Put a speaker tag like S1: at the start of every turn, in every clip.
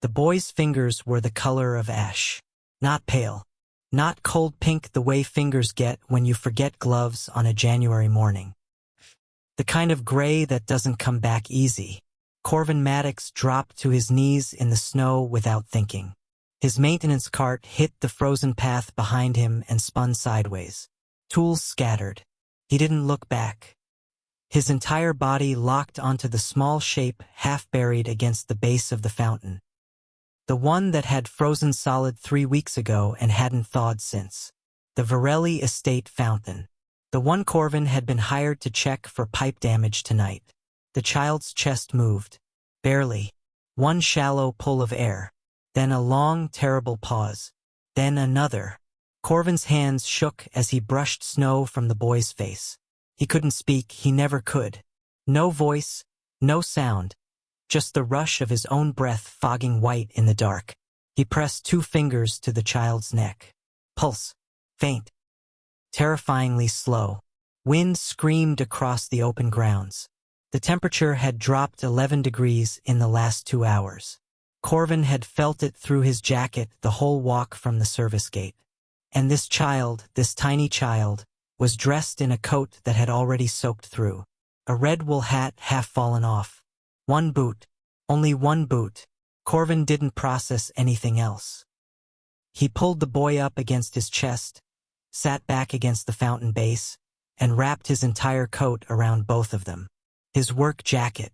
S1: The boy's fingers were the color of ash. Not pale. Not cold pink the way fingers get when you forget gloves on a January morning. The kind of gray that doesn't come back easy. Corvin Maddox dropped to his knees in the snow without thinking. His maintenance cart hit the frozen path behind him and spun sideways. Tools scattered. He didn't look back. His entire body locked onto the small shape half buried against the base of the fountain. The one that had frozen solid 3 weeks ago and hadn't thawed since. The Varelli Estate fountain. The one Corvin had been hired to check for pipe damage tonight. The child's chest moved. Barely. One shallow pull of air. Then a long, terrible pause. Then another. Corvin's hands shook as he brushed snow from the boy's face. He couldn't speak, he never could. No voice, no sound. Just the rush of his own breath fogging white in the dark. He pressed 2 fingers to the child's neck. Pulse. Faint. Terrifyingly slow. Wind screamed across the open grounds. The temperature had dropped 11 degrees in the last 2 hours. Corvin had felt it through his jacket the whole walk from the service gate. And this child, this tiny child, was dressed in a coat that had already soaked through. A red wool hat half fallen off. 1 boot. Only 1 boot. Corvin didn't process anything else. He pulled the boy up against his chest, sat back against the fountain base, and wrapped his entire coat around both of them. His work jacket.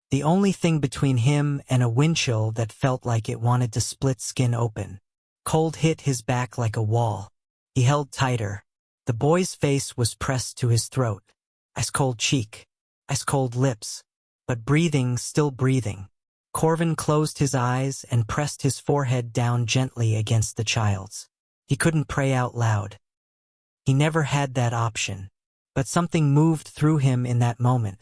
S1: The only thing between him and a wind chill that felt like it wanted to split skin open. Cold hit his back like a wall. He held tighter. The boy's face was pressed to his throat. Ice-cold cheek. Ice-cold lips. But breathing, still breathing. Corvin closed his eyes and pressed his forehead down gently against the child's. He couldn't pray out loud. He never had that option. But something moved through him in that moment.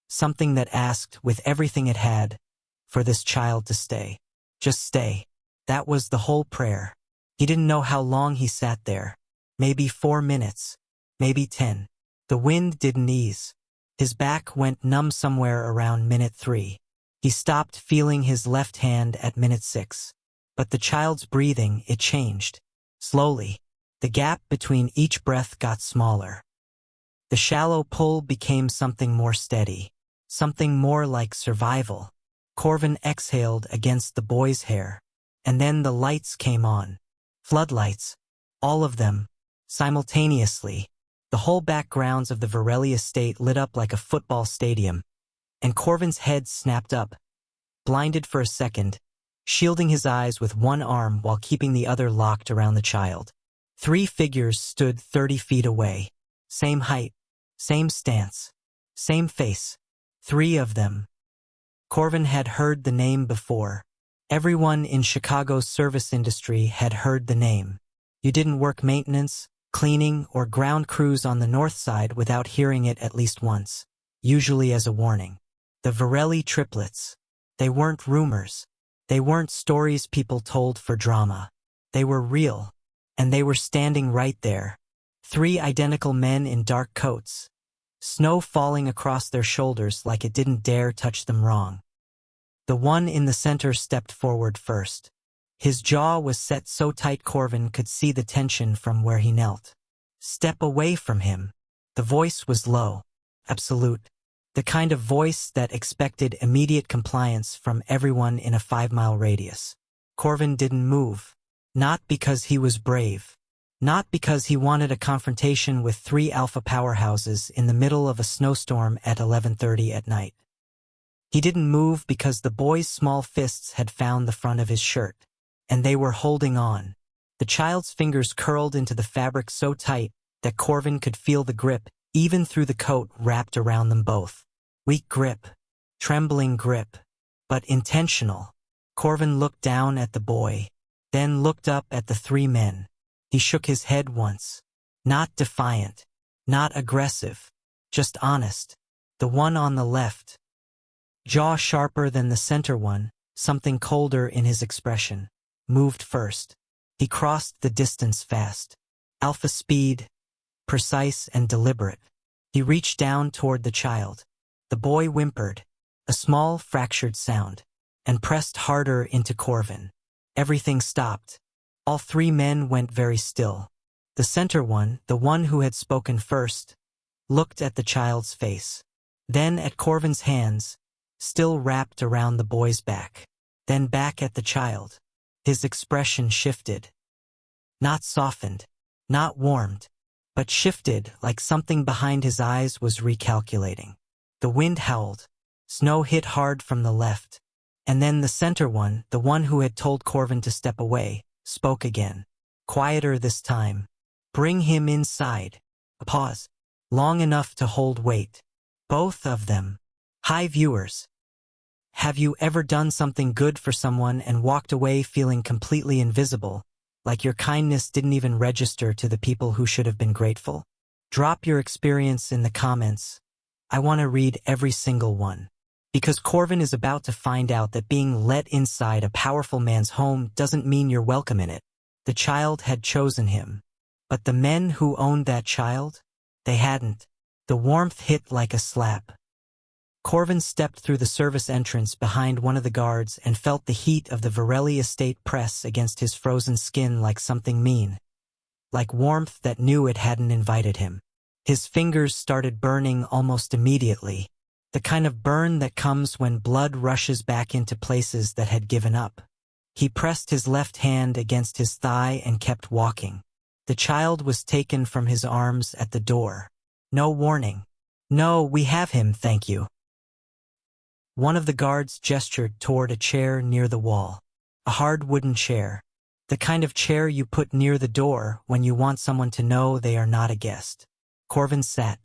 S1: Something that asked, with everything it had, for this child to stay. Just stay. That was the whole prayer. He didn't know how long he sat there. Maybe 4 minutes. Maybe 10. The wind didn't ease. His back went numb somewhere around minute 3. He stopped feeling his left hand at minute 6. But the child's breathing, it changed. Slowly. The gap between each breath got smaller. The shallow pull became something more steady. Something more like survival. Corvin exhaled against the boy's hair. And then the lights came on. Floodlights. All of them. Simultaneously. The whole backgrounds of the Varelli estate lit up like a football stadium. And Corvin's head snapped up. Blinded for a second. Shielding his eyes with one arm while keeping the other locked around the child. 3 figures stood 30 feet away. Same height. Same stance. Same face. 3 of them. Corvin had heard the name before. Everyone in Chicago's service industry had heard the name. You didn't work maintenance, cleaning, or ground crews on the north side without hearing it at least once, usually as a warning. The Varelli triplets. They weren't rumors. They weren't stories people told for drama. They were real. And they were standing right there. 3 identical men in dark coats. Snow falling across their shoulders like it didn't dare touch them wrong. The one in the center stepped forward first. His jaw was set so tight Corvin could see the tension from where he knelt. Step away from him. The voice was low. Absolute. The kind of voice that expected immediate compliance from everyone in a 5-mile radius. Corvin didn't move. Not because he was brave. Not because he wanted a confrontation with 3 alpha powerhouses in the middle of a snowstorm at 11:30 at night. He didn't move because the boy's small fists had found the front of his shirt, and they were holding on. The child's fingers curled into the fabric so tight that Corvin could feel the grip even through the coat wrapped around them both. Weak grip, trembling grip, but intentional. Corvin looked down at the boy, then looked up at the 3 men. He shook his head once. Not defiant, not aggressive, just honest. The one on the left. Jaw sharper than the center one, something colder in his expression. Moved first. He crossed the distance fast. Alpha speed, precise and deliberate. He reached down toward the child. The boy whimpered, a small fractured sound. and pressed harder into Corvin. Everything stopped. All three men went very still. The center one, the one who had spoken first, looked at the child's face. Then at Corvin's hands, still wrapped around the boy's back. Then back at the child. His expression shifted. Not softened, not warmed, but shifted like something behind his eyes was recalculating. The wind howled. Snow hit hard from the left. And then the center one, the one who had told Corvin to step away, spoke again. Quieter this time. Bring him inside. A pause. Long enough to hold weight. Both of them. Hi viewers. Have you ever done something good for someone and walked away feeling completely invisible, like your kindness didn't even register to the people who should have been grateful? Drop your experience in the comments. I want to read every single one. Because Corvin is about to find out that being let inside a powerful man's home doesn't mean you're welcome in it. The child had chosen him. But the men who owned that child? They hadn't. The warmth hit like a slap. Corvin stepped through the service entrance behind one of the guards and felt the heat of the Varelli estate press against his frozen skin like something mean. Like warmth that knew it hadn't invited him. His fingers started burning almost immediately. The kind of burn that comes when blood rushes back into places that had given up. He pressed his left hand against his thigh and kept walking. The child was taken from his arms at the door. No warning. No, we have him, thank you. One of the guards gestured toward a chair near the wall. A hard wooden chair. The kind of chair you put near the door when you want someone to know they are not a guest. Corvin sat.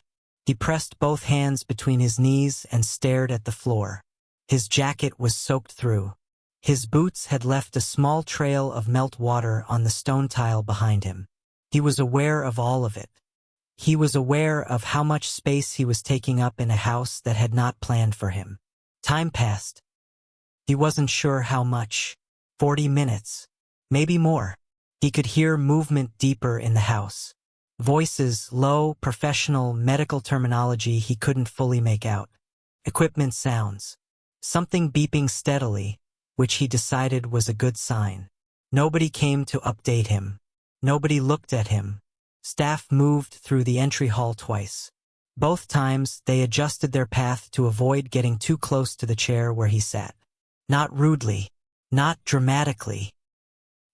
S1: He pressed both hands between his knees and stared at the floor. His jacket was soaked through. His boots had left a small trail of melt water on the stone tile behind him. He was aware of all of it. He was aware of how much space he was taking up in a house that had not planned for him. Time passed. He wasn't sure how much. 40 minutes. Maybe more. He could hear movement deeper in the house. Voices, low, professional, medical terminology he couldn't fully make out. Equipment sounds. Something beeping steadily, which he decided was a good sign. Nobody came to update him. Nobody looked at him. Staff moved through the entry hall twice. Both times, they adjusted their path to avoid getting too close to the chair where he sat. Not rudely. Not dramatically.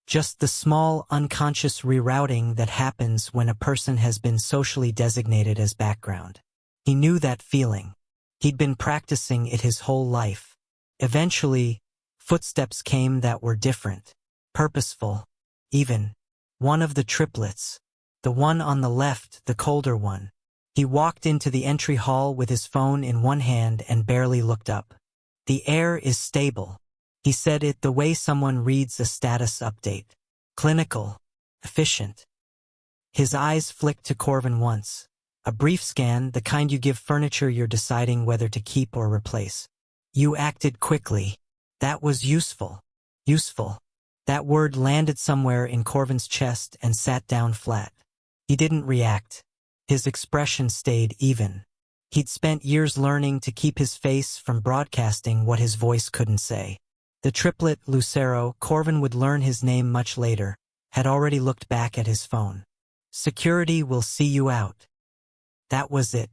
S1: Just the small, unconscious rerouting that happens when a person has been socially designated as background. He knew that feeling. He'd been practicing it his whole life. Eventually, footsteps came that were different. Purposeful. Even. One of the triplets. The one on the left, the colder one. He walked into the entry hall with his phone in one hand and barely looked up. The air is stable. He said it the way someone reads a status update. Clinical. Efficient. His eyes flicked to Corvin once. A brief scan, the kind you give furniture you're deciding whether to keep or replace. You acted quickly. That was useful. Useful. That word landed somewhere in Corvin's chest and sat down flat. He didn't react. His expression stayed even. He'd spent years learning to keep his face from broadcasting what his voice couldn't say. The triplet, Lucero, Corvin would learn his name much later, had already looked back at his phone. Security will see you out. That was it.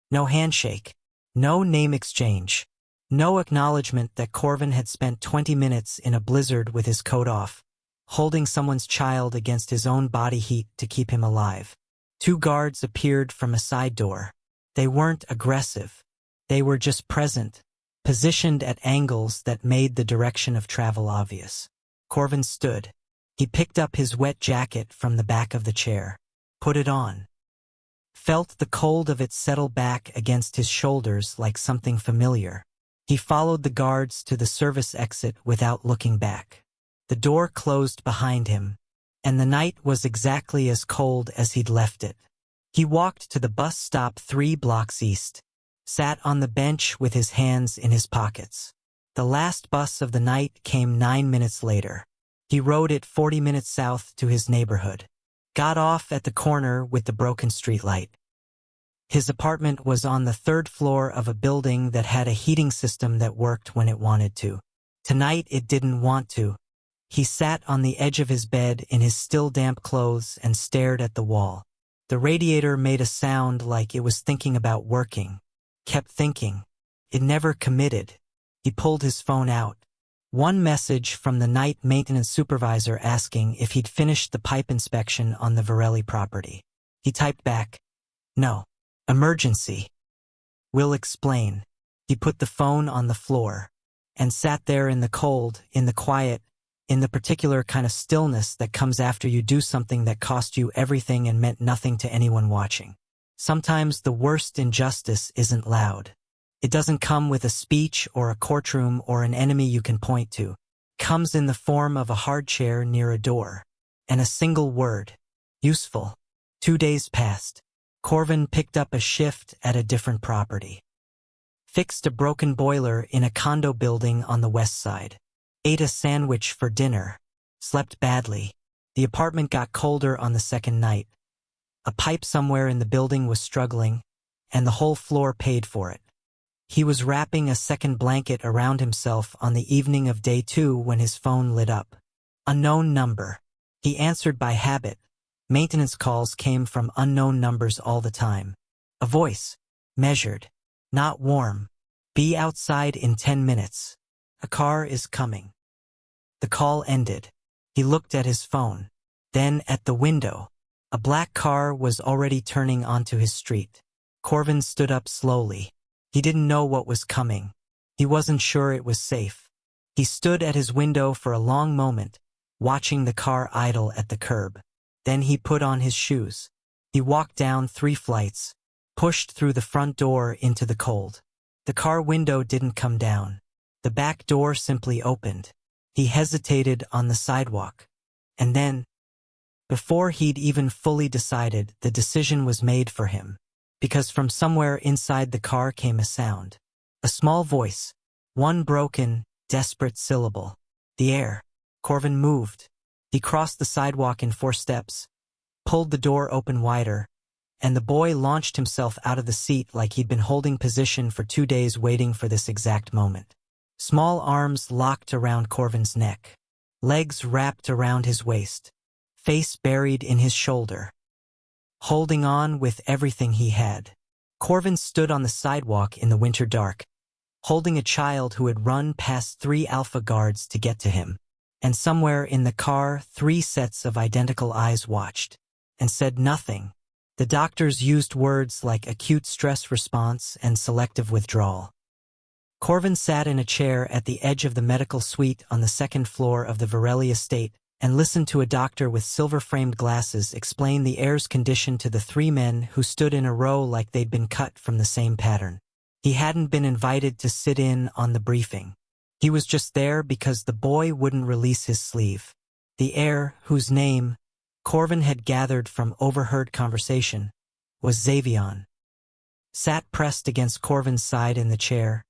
S1: No handshake. No name exchange. No acknowledgement that Corvin had spent 20 minutes in a blizzard with his coat off, holding someone's child against his own body heat to keep him alive. 2 guards appeared from a side door. They weren't aggressive. They were just present, positioned at angles that made the direction of travel obvious. Corvin stood. He picked up his wet jacket from the back of the chair. Put it on. Felt the cold of it settle back against his shoulders like something familiar. He followed the guards to the service exit without looking back. The door closed behind him, and the night was exactly as cold as he'd left it. He walked to the bus stop 3 blocks east, sat on the bench with his hands in his pockets. The last bus of the night came 9 minutes later. He rode it 40 minutes south to his neighborhood. Got off at the corner with the broken streetlight. His apartment was on the 3rd floor of a building that had a heating system that worked when it wanted to. Tonight it didn't want to. He sat on the edge of his bed in his still damp clothes and stared at the wall. The radiator made a sound like it was thinking about working. Kept thinking. It never committed. He pulled his phone out. One message from the night maintenance supervisor asking if he'd finished the pipe inspection on the Varelli property. He typed back, "No. Emergency. Will explain." He put the phone on the floor and sat there in the cold, in the quiet, in the particular kind of stillness that comes after you do something that cost you everything and meant nothing to anyone watching. Sometimes the worst injustice isn't loud. It doesn't come with a speech or a courtroom or an enemy you can point to. It comes in the form of a hard chair near a door. And a single word. Useful. 2 days passed. Corvin picked up a shift at a different property. Fixed a broken boiler in a condo building on the west side. Ate a sandwich for dinner. Slept badly. The apartment got colder on the second night. A pipe somewhere in the building was struggling, and the whole floor paid for it. He was wrapping a second blanket around himself on the evening of day 2 when his phone lit up. Unknown number. He answered by habit. Maintenance calls came from unknown numbers all the time. A voice. Measured. Not warm. Be outside in 10 minutes. A car is coming. The call ended. He looked at his phone. Then at the window. A black car was already turning onto his street. Corvin stood up slowly. He didn't know what was coming. He wasn't sure it was safe. He stood at his window for a long moment, watching the car idle at the curb. Then he put on his shoes. He walked down 3 flights, pushed through the front door into the cold. The car window didn't come down. The back door simply opened. He hesitated on the sidewalk. And then, before he'd even fully decided, the decision was made for him. Because from somewhere inside the car came a sound. A small voice. One broken, desperate syllable. The air. Corvin moved. He crossed the sidewalk in 4 steps, pulled the door open wider, and the boy launched himself out of the seat like he'd been holding position for 2 days waiting for this exact moment. Small arms locked around Corvin's neck. Legs wrapped around his waist. Face buried in his shoulder. Holding on with everything he had. Corvin stood on the sidewalk in the winter dark, holding a child who had run past 3 Alpha guards to get to him. And somewhere in the car, 3 sets of identical eyes watched, and said nothing. The doctors used words like acute stress response and selective withdrawal. Corvin sat in a chair at the edge of the medical suite on the 2nd floor of the Varelli estate and listened to a doctor with silver-framed glasses explain the heir's condition to the 3 men who stood in a row like they'd been cut from the same pattern. He hadn't been invited to sit in on the briefing. He was just there because the boy wouldn't release his sleeve. The heir, whose name Corvin had gathered from overheard conversation, was Xavion. Sat pressed against Corvin's side in the chair,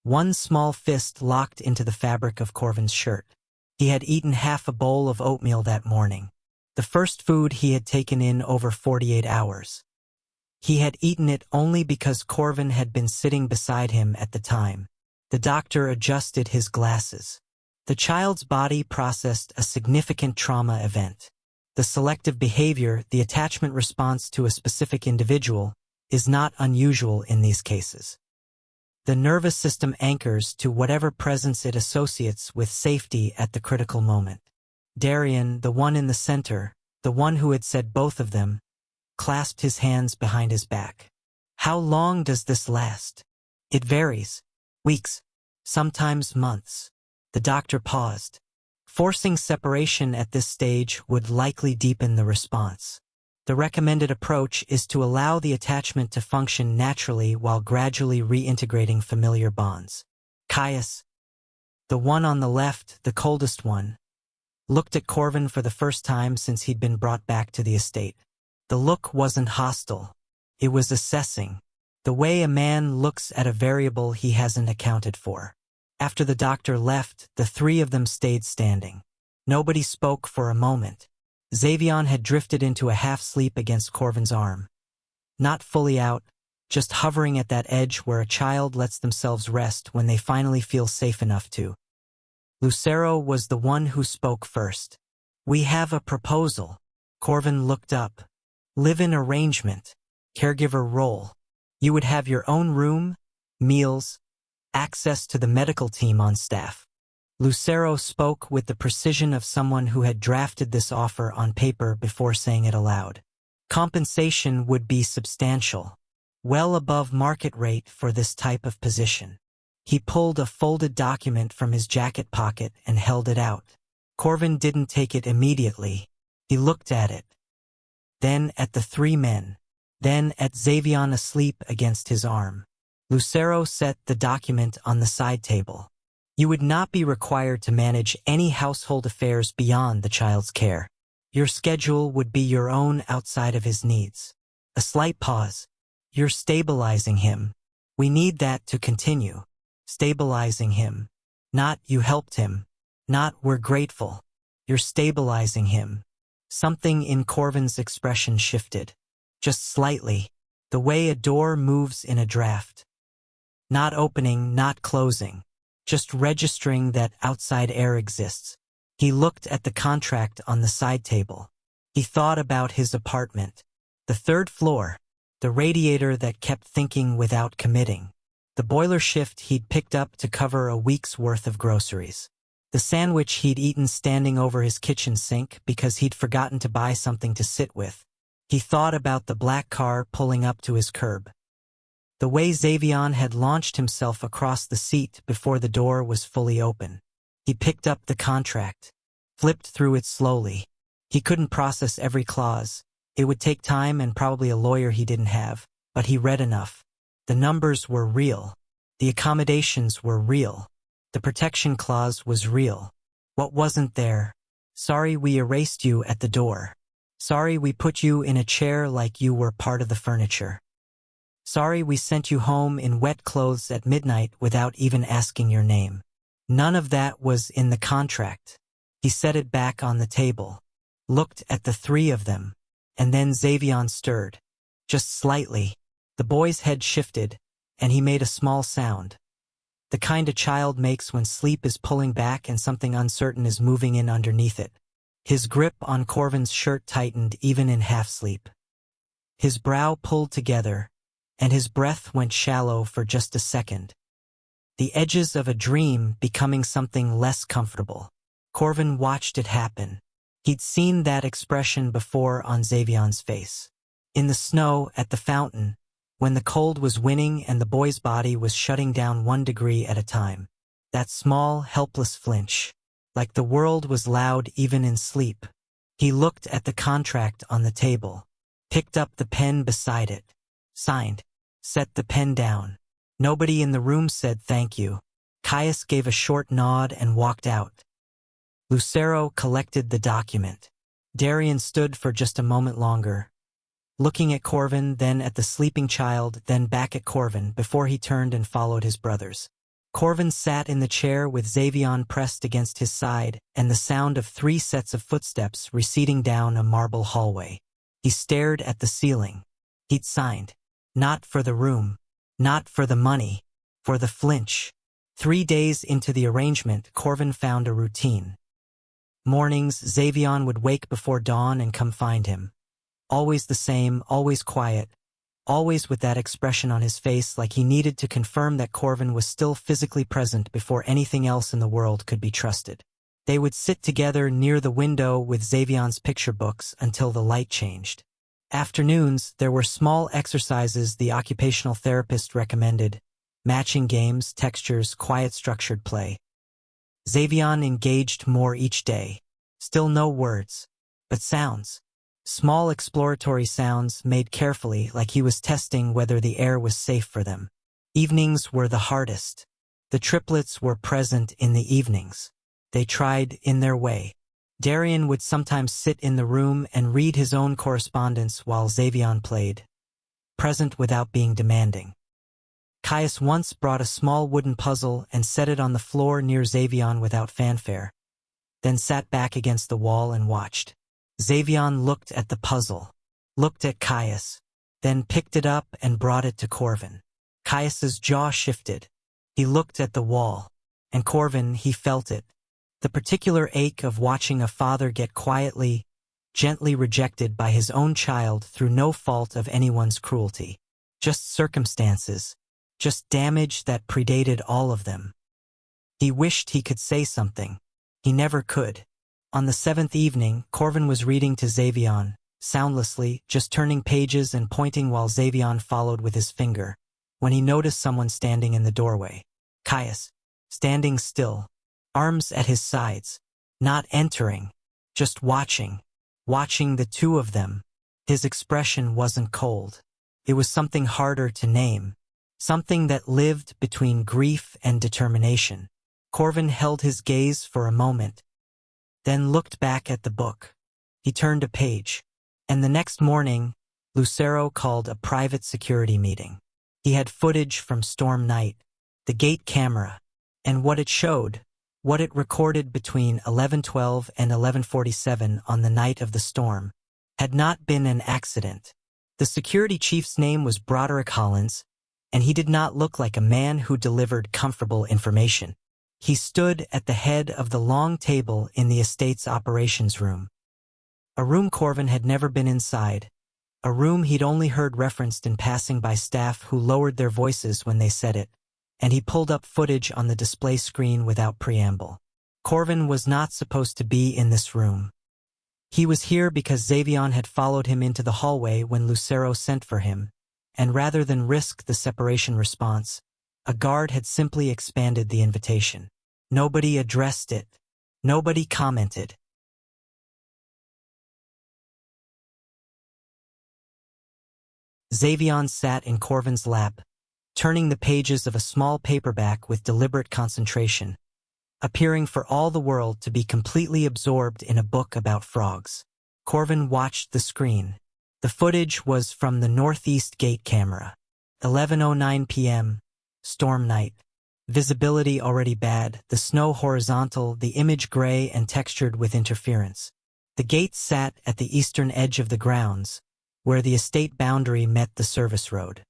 S1: one small fist locked into the fabric of Corvin's shirt. He had eaten half a bowl of oatmeal that morning, the first food he had taken in over 48 hours. He had eaten it only because Corvin had been sitting beside him at the time. The doctor adjusted his glasses. The child's body processed a significant trauma event. The selective behavior, the attachment response to a specific individual, is not unusual in these cases. The nervous system anchors to whatever presence it associates with safety at the critical moment. Darian, the one in the center, the one who had said both of them, clasped his hands behind his back. How long does this last? It varies. Weeks, sometimes months. The doctor paused. Forcing separation at this stage would likely deepen the response. The recommended approach is to allow the attachment to function naturally while gradually reintegrating familiar bonds. Caius, the one on the left, the coldest one, looked at Corvin for the first time since he'd been brought back to the estate. The look wasn't hostile. It was assessing, the way a man looks at a variable he hasn't accounted for. After the doctor left, the 3 of them stayed standing. Nobody spoke for a moment. Xavion had drifted into a half-sleep against Corvin's arm. Not fully out, just hovering at that edge where a child lets themselves rest when they finally feel safe enough to. Lucero was the one who spoke first. "We have a proposal." Corvin looked up. "Live-in arrangement. Caregiver role. You would have your own room, meals, access to the medical team on staff." Lucero spoke with the precision of someone who had drafted this offer on paper before saying it aloud. Compensation would be substantial, well above market rate for this type of position. He pulled a folded document from his jacket pocket and held it out. Corvin didn't take it immediately. He looked at it, then at the three men, then at Xavion asleep against his arm. Lucero set the document on the side table. "You would not be required to manage any household affairs beyond the child's care. Your schedule would be your own outside of his needs." A slight pause. "You're stabilizing him. We need that to continue." Stabilizing him. Not "you helped him." Not "we're grateful." You're stabilizing him. Something in Corvin's expression shifted. Just slightly. The way a door moves in a draft. Not opening, not closing. Just registering that outside air exists. He looked at the contract on the side table. He thought about his apartment. The third floor. The radiator that kept thinking without committing. The boiler shift he'd picked up to cover a week's worth of groceries. The sandwich he'd eaten standing over his kitchen sink because he'd forgotten to buy something to sit with. He thought about the black car pulling up to his curb. The way Xavion had launched himself across the seat before the door was fully open. He picked up the contract, flipped through it slowly. He couldn't process every clause. It would take time and probably a lawyer he didn't have, but he read enough. The numbers were real. The accommodations were real. The protection clause was real. What wasn't there? "Sorry we erased you at the door. Sorry we put you in a chair like you were part of the furniture. Sorry we sent you home in wet clothes at midnight without even asking your name." None of that was in the contract. He set it back on the table, looked at the three of them, and then Xavion stirred. Just slightly. The boy's head shifted, and he made a small sound. The kind a child makes when sleep is pulling back and something uncertain is moving in underneath it. His grip on Corvin's shirt tightened even in half-sleep. His brow pulled together, and his breath went shallow for just a second. The edges of a dream becoming something less comfortable. Corvin watched it happen. He'd seen that expression before on Xavion's face. In the snow at the fountain, when the cold was winning and the boy's body was shutting down 1 degree at a time. That small, helpless flinch. Like the world was loud even in sleep. He looked at the contract on the table, picked up the pen beside it, signed, set the pen down. Nobody in the room said thank you. Caius gave a short nod and walked out. Lucero collected the document. Darian stood for just a moment longer, looking at Corvin, then at the sleeping child, then back at Corvin before he turned and followed his brothers. Corvin sat in the chair with Xavion pressed against his side and the sound of 3 sets of footsteps receding down a marble hallway. He stared at the ceiling. He'd signed. Not for the room. Not for the money. For the flinch. 3 days into the arrangement, Corvin found a routine. Mornings, Xavion would wake before dawn and come find him. Always the same, always quiet, always with that expression on his face like he needed to confirm that Corvin was still physically present before anything else in the world could be trusted. They would sit together near the window with Xavion's picture books until the light changed. Afternoons, there were small exercises the occupational therapist recommended, matching games, textures, quiet structured play. Xavion engaged more each day. Still no words, but sounds. Small exploratory sounds made carefully like he was testing whether the air was safe for them. Evenings were the hardest. The triplets were present in the evenings. They tried in their way. Darian would sometimes sit in the room and read his own correspondence while Xavion played, present without being demanding. Caius once brought a small wooden puzzle and set it on the floor near Xavion without fanfare, then sat back against the wall and watched. Xavion looked at the puzzle, looked at Caius, then picked it up and brought it to Corvin. Caius's jaw shifted. He looked at the wall, and Corvin, he felt it, The particular ache of watching a father get quietly, gently rejected by his own child through no fault of anyone's cruelty. Just circumstances, just damage that predated all of them. He wished he could say something. He never could. On the 7th evening, Corvin was reading to Xavion, soundlessly, just turning pages and pointing while Xavion followed with his finger, when he noticed someone standing in the doorway. Caius, standing still, arms at his sides, not entering, just watching the two of them. His expression wasn't cold. It was something harder to name, something that lived between grief and determination. Corvin held his gaze for a moment, then looked back at the book. He turned a page, and the next morning, Lucero called a private security meeting. He had footage from Storm Night, the gate camera, and what it showed, what it recorded between 11:12 and 11:47 on the night of the storm, had not been an accident. The security chief's name was Broderick Hollins, and he did not look like a man who delivered comfortable information. He stood at the head of the long table in the estate's operations room. A room Corvin had never been inside, a room he'd only heard referenced in passing by staff who lowered their voices when they said it, and he pulled up footage on the display screen without preamble. Corvin was not supposed to be in this room. He was here because Xavion had followed him into the hallway when Lucero sent for him, and rather than risk the separation response, a guard had simply expanded the invitation. Nobody addressed it. Nobody commented. Xavion sat in Corvin's lap, turning the pages of a small paperback with deliberate concentration, appearing for all the world to be completely absorbed in a book about frogs. Corvin watched the screen. The footage was from the northeast gate camera. 11:09 p.m., storm night. Visibility already bad, the snow horizontal, the image gray and textured with interference. The gate sat at the eastern edge of the grounds, where the estate boundary met the service road.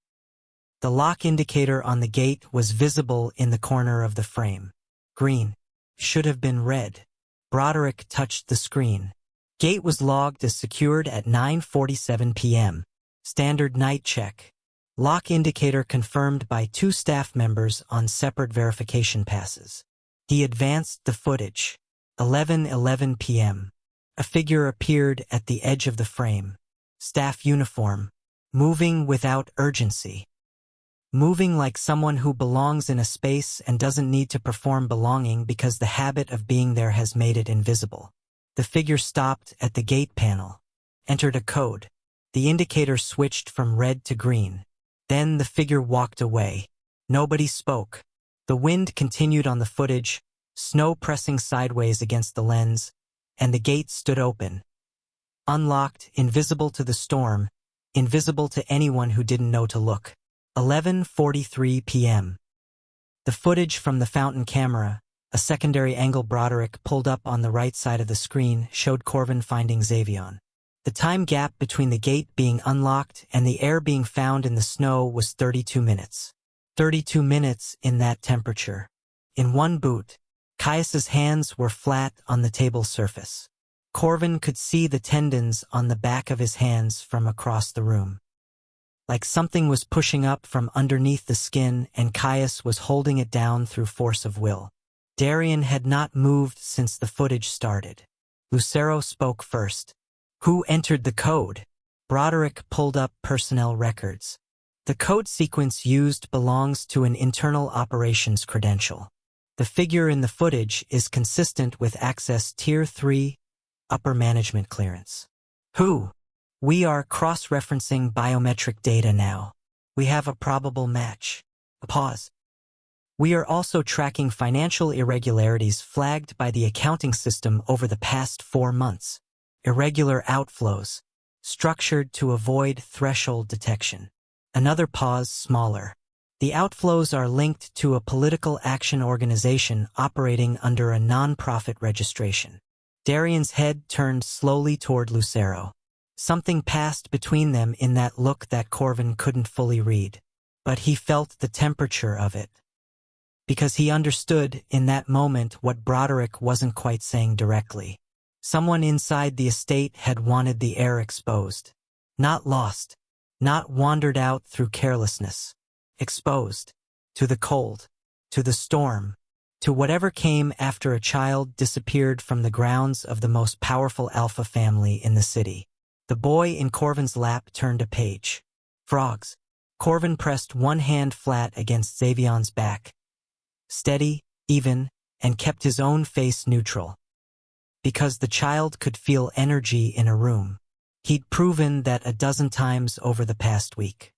S1: The lock indicator on the gate was visible in the corner of the frame. Green. Should have been red. Broderick touched the screen. Gate was logged as secured at 9:47 p.m. Standard night check. Lock indicator confirmed by 2 staff members on separate verification passes. He advanced the footage. 11:11 p.m. A figure appeared at the edge of the frame. Staff uniform. Moving without urgency. Moving like someone who belongs in a space and doesn't need to perform belonging because the habit of being there has made it invisible. The figure stopped at the gate panel. Entered a code. The indicator switched from red to green. Then the figure walked away. Nobody spoke. The wind continued on the footage, snow pressing sideways against the lens, and the gate stood open. Unlocked, invisible to the storm, invisible to anyone who didn't know to look. 11:43 p.m. The footage from the fountain camera, a secondary angle Broderick pulled up on the right side of the screen, showed Corvin finding Xavion. The time gap between the gate being unlocked and the air being found in the snow was 32 minutes. 32 minutes in that temperature. In one boot, Caius's hands were flat on the table surface. Corvin could see the tendons on the back of his hands from across the room. Like something was pushing up from underneath the skin and Caius was holding it down through force of will. Darian had not moved since the footage started. Lucero spoke first. Who entered the code? Broderick pulled up personnel records. The code sequence used belongs to an internal operations credential. The figure in the footage is consistent with Access Tier 3, upper management clearance. Who? We are cross-referencing biometric data now. We have a probable match. A pause. We are also tracking financial irregularities flagged by the accounting system over the past 4 months. Irregular outflows, structured to avoid threshold detection. Another pause, smaller. The outflows are linked to a political action organization operating under a non-profit registration. Darian's head turned slowly toward Lucero. Something passed between them in that look that Corvin couldn't fully read, but he felt the temperature of it. because he understood in that moment what Broderick wasn't quite saying directly. Someone inside the estate had wanted the heir exposed. Not lost. Not wandered out through carelessness. Exposed. To the cold. To the storm. To whatever came after a child disappeared from the grounds of the most powerful alpha family in the city. The boy in Corvin's lap turned a page. Frogs. Corvin pressed one hand flat against Xavion's back. Steady, even, and kept his own face neutral. Because the child could feel energy in a room. He'd proven that a dozen times over the past week.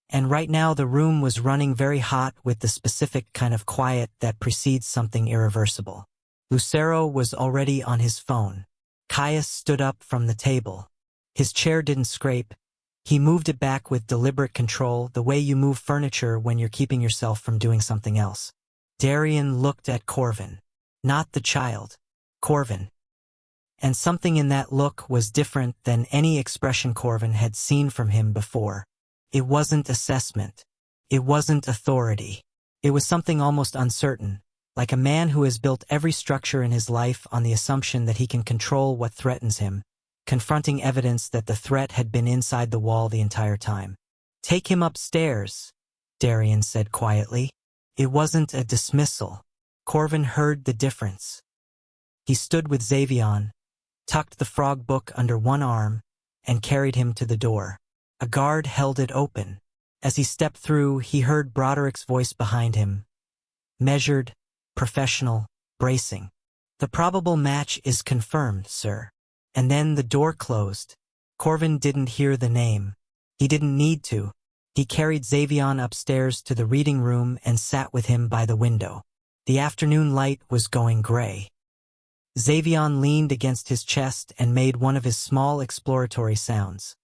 S1: And right now the room was running very hot with the specific kind of quiet that precedes something irreversible. Lucero was already on his phone. Caius stood up from the table. His chair didn't scrape. He moved it back with deliberate control, the way you move furniture when you're keeping yourself from doing something else. Darian looked at Corvin. Not the child. Corvin. And something in that look was different than any expression Corvin had seen from him before. It wasn't assessment. It wasn't authority. It was something almost uncertain, like a man who has built every structure in his life on the assumption that he can control what threatens him, confronting evidence that the threat had been inside the wall the entire time. "Take him upstairs," Darian said quietly. It wasn't a dismissal. Corvin heard the difference. He stood with Xavion, tucked the frog book under one arm, and carried him to the door. A guard held it open. As he stepped through, he heard Broderick's voice behind him. Measured, professional, bracing. "The probable match is confirmed, sir." And then the door closed. Corvin didn't hear the name. He didn't need to. He carried Xavion upstairs to the reading room and sat with him by the window. The afternoon light was going gray. Xavion leaned against his chest and made one of his small exploratory sounds.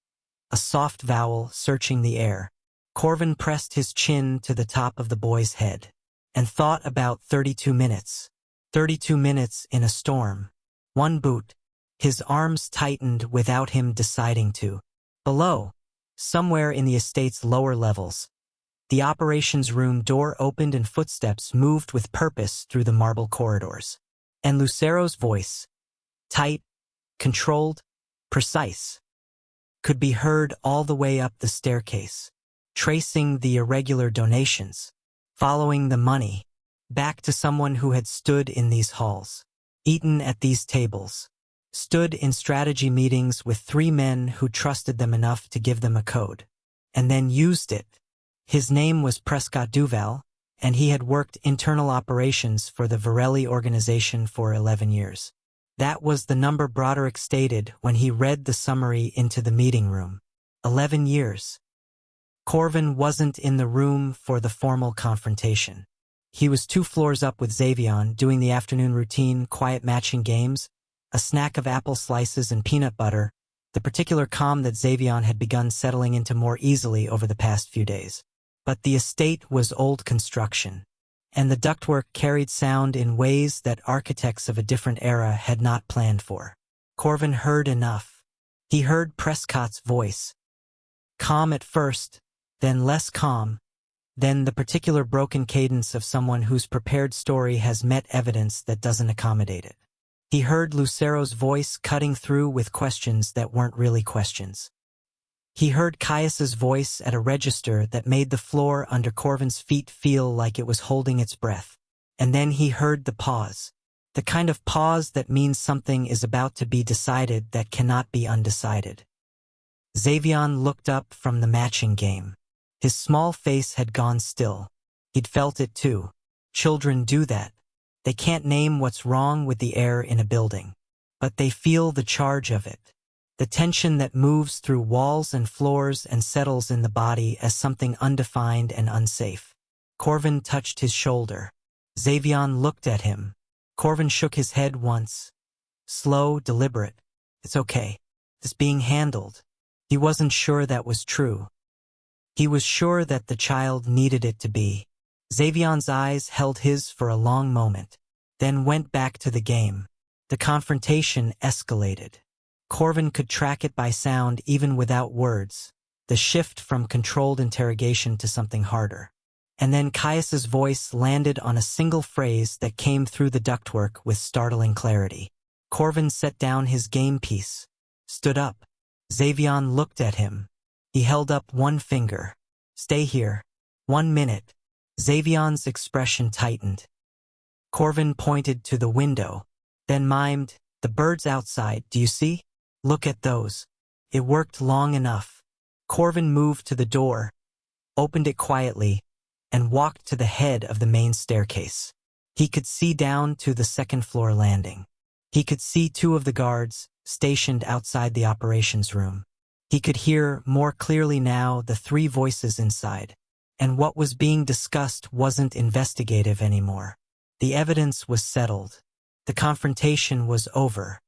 S1: A soft vowel searching the air. Corvin pressed his chin to the top of the boy's head and thought about 32 minutes. 32 minutes in a storm. One boot. His arms tightened without him deciding to. Below, somewhere in the estate's lower levels, the operations room door opened and footsteps moved with purpose through the marble corridors. And Lucero's voice, tight, controlled, precise, could be heard all the way up the staircase, tracing the irregular donations, following the money, back to someone who had stood in these halls, eaten at these tables, stood in strategy meetings with 3 men who trusted them enough to give them a code, and then used it. His name was Prescott Duval, and he had worked internal operations for the Varelli organization for 11 years. That was the number Broderick stated when he read the summary into the meeting room. 11 years. Corvin wasn't in the room for the formal confrontation. He was 2 floors up with Xavion, doing the afternoon routine quiet matching games, a snack of apple slices and peanut butter, the particular calm that Xavion had begun settling into more easily over the past few days. But the estate was old construction, and the ductwork carried sound in ways that architects of a different era had not planned for. Corvin heard enough. He heard Prescott's voice. Calm at first, then less calm, then the particular broken cadence of someone whose prepared story has met evidence that doesn't accommodate it. He heard Lucero's voice cutting through with questions that weren't really questions. He heard Caius's voice at a register that made the floor under Corvin's feet feel like it was holding its breath. And then he heard the pause. The kind of pause that means something is about to be decided that cannot be undecided. Xavion looked up from the matching game. His small face had gone still. He'd felt it too. Children do that. They can't name what's wrong with the air in a building, but they feel the charge of it. The tension that moves through walls and floors and settles in the body as something undefined and unsafe. Corvin touched his shoulder. Xavion looked at him. Corvin shook his head once. Slow, deliberate. It's okay. It's being handled. He wasn't sure that was true. He was sure that the child needed it to be. Xavion's eyes held his for a long moment, then went back to the game. The confrontation escalated. Corvin could track it by sound even without words, the shift from controlled interrogation to something harder. And then Caius's voice landed on a single phrase that came through the ductwork with startling clarity. Corvin set down his game piece, stood up. Xavion looked at him. He held up one finger. Stay here. 1 minute. Xavion's expression tightened. Corvin pointed to the window, then mimed, the birds outside, do you see? Look at those. It worked long enough. Corvin moved to the door, opened it quietly, and walked to the head of the main staircase. He could see down to the second-floor landing. He could see 2 of the guards stationed outside the operations room. He could hear more clearly now the 3 voices inside. And what was being discussed wasn't investigative anymore. The evidence was settled. The confrontation was over.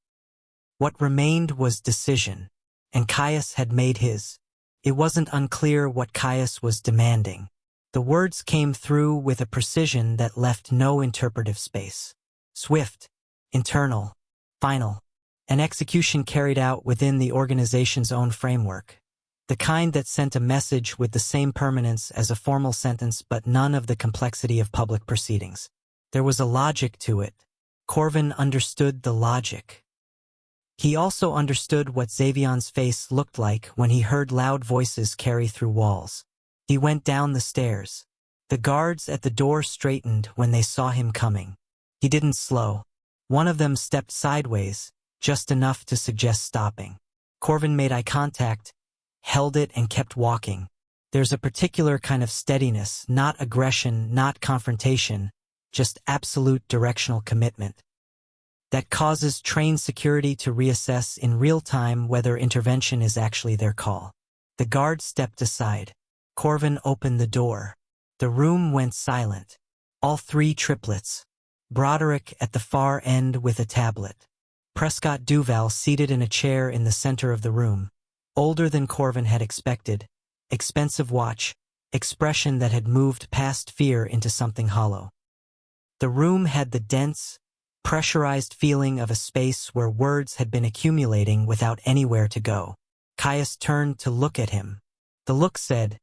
S1: What remained was decision, and Caius had made his. It wasn't unclear what Caius was demanding. The words came through with a precision that left no interpretive space. Swift, internal, final, an execution carried out within the organization's own framework. The kind that sent a message with the same permanence as a formal sentence but none of the complexity of public proceedings. There was a logic to it. Corvin understood the logic. He also understood what Xavion's face looked like when he heard loud voices carry through walls. He went down the stairs. The guards at the door straightened when they saw him coming. He didn't slow. One of them stepped sideways, just enough to suggest stopping. Corvin made eye contact, held it and kept walking. There's a particular kind of steadiness, not aggression, not confrontation, just absolute directional commitment, that causes trained security to reassess in real time whether intervention is actually their call. The guard stepped aside. Corvin opened the door. The room went silent. All 3 triplets. Broderick at the far end with a tablet. Prescott Duval seated in a chair in the center of the room. Older than Corvin had expected, expensive watch, expression that had moved past fear into something hollow. The room had the dense, pressurized feeling of a space where words had been accumulating without anywhere to go. Caius turned to look at him. The look said,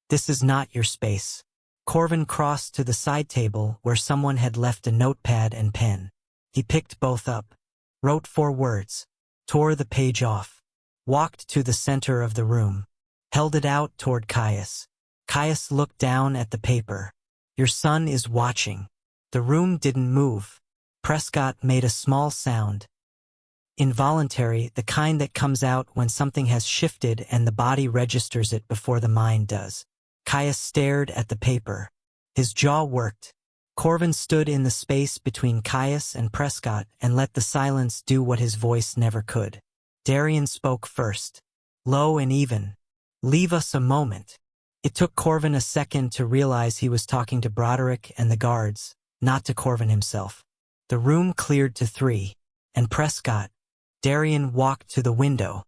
S1: "This is not your space." Corvin crossed to the side table where someone had left a notepad and pen. He picked both up, wrote 4 words, tore the page off. Walked to the center of the room, held it out toward Caius. Caius looked down at the paper. Your son is watching. The room didn't move. Prescott made a small sound. Involuntary, the kind that comes out when something has shifted and the body registers it before the mind does. Caius stared at the paper. His jaw worked. Corvin stood in the space between Caius and Prescott and let the silence do what his voice never could. Darian spoke first, low and even. Leave us a moment. It took Corvin a second to realize he was talking to Broderick and the guards, not to Corvin himself. The room cleared to 3, and Prescott, Darian walked to the window,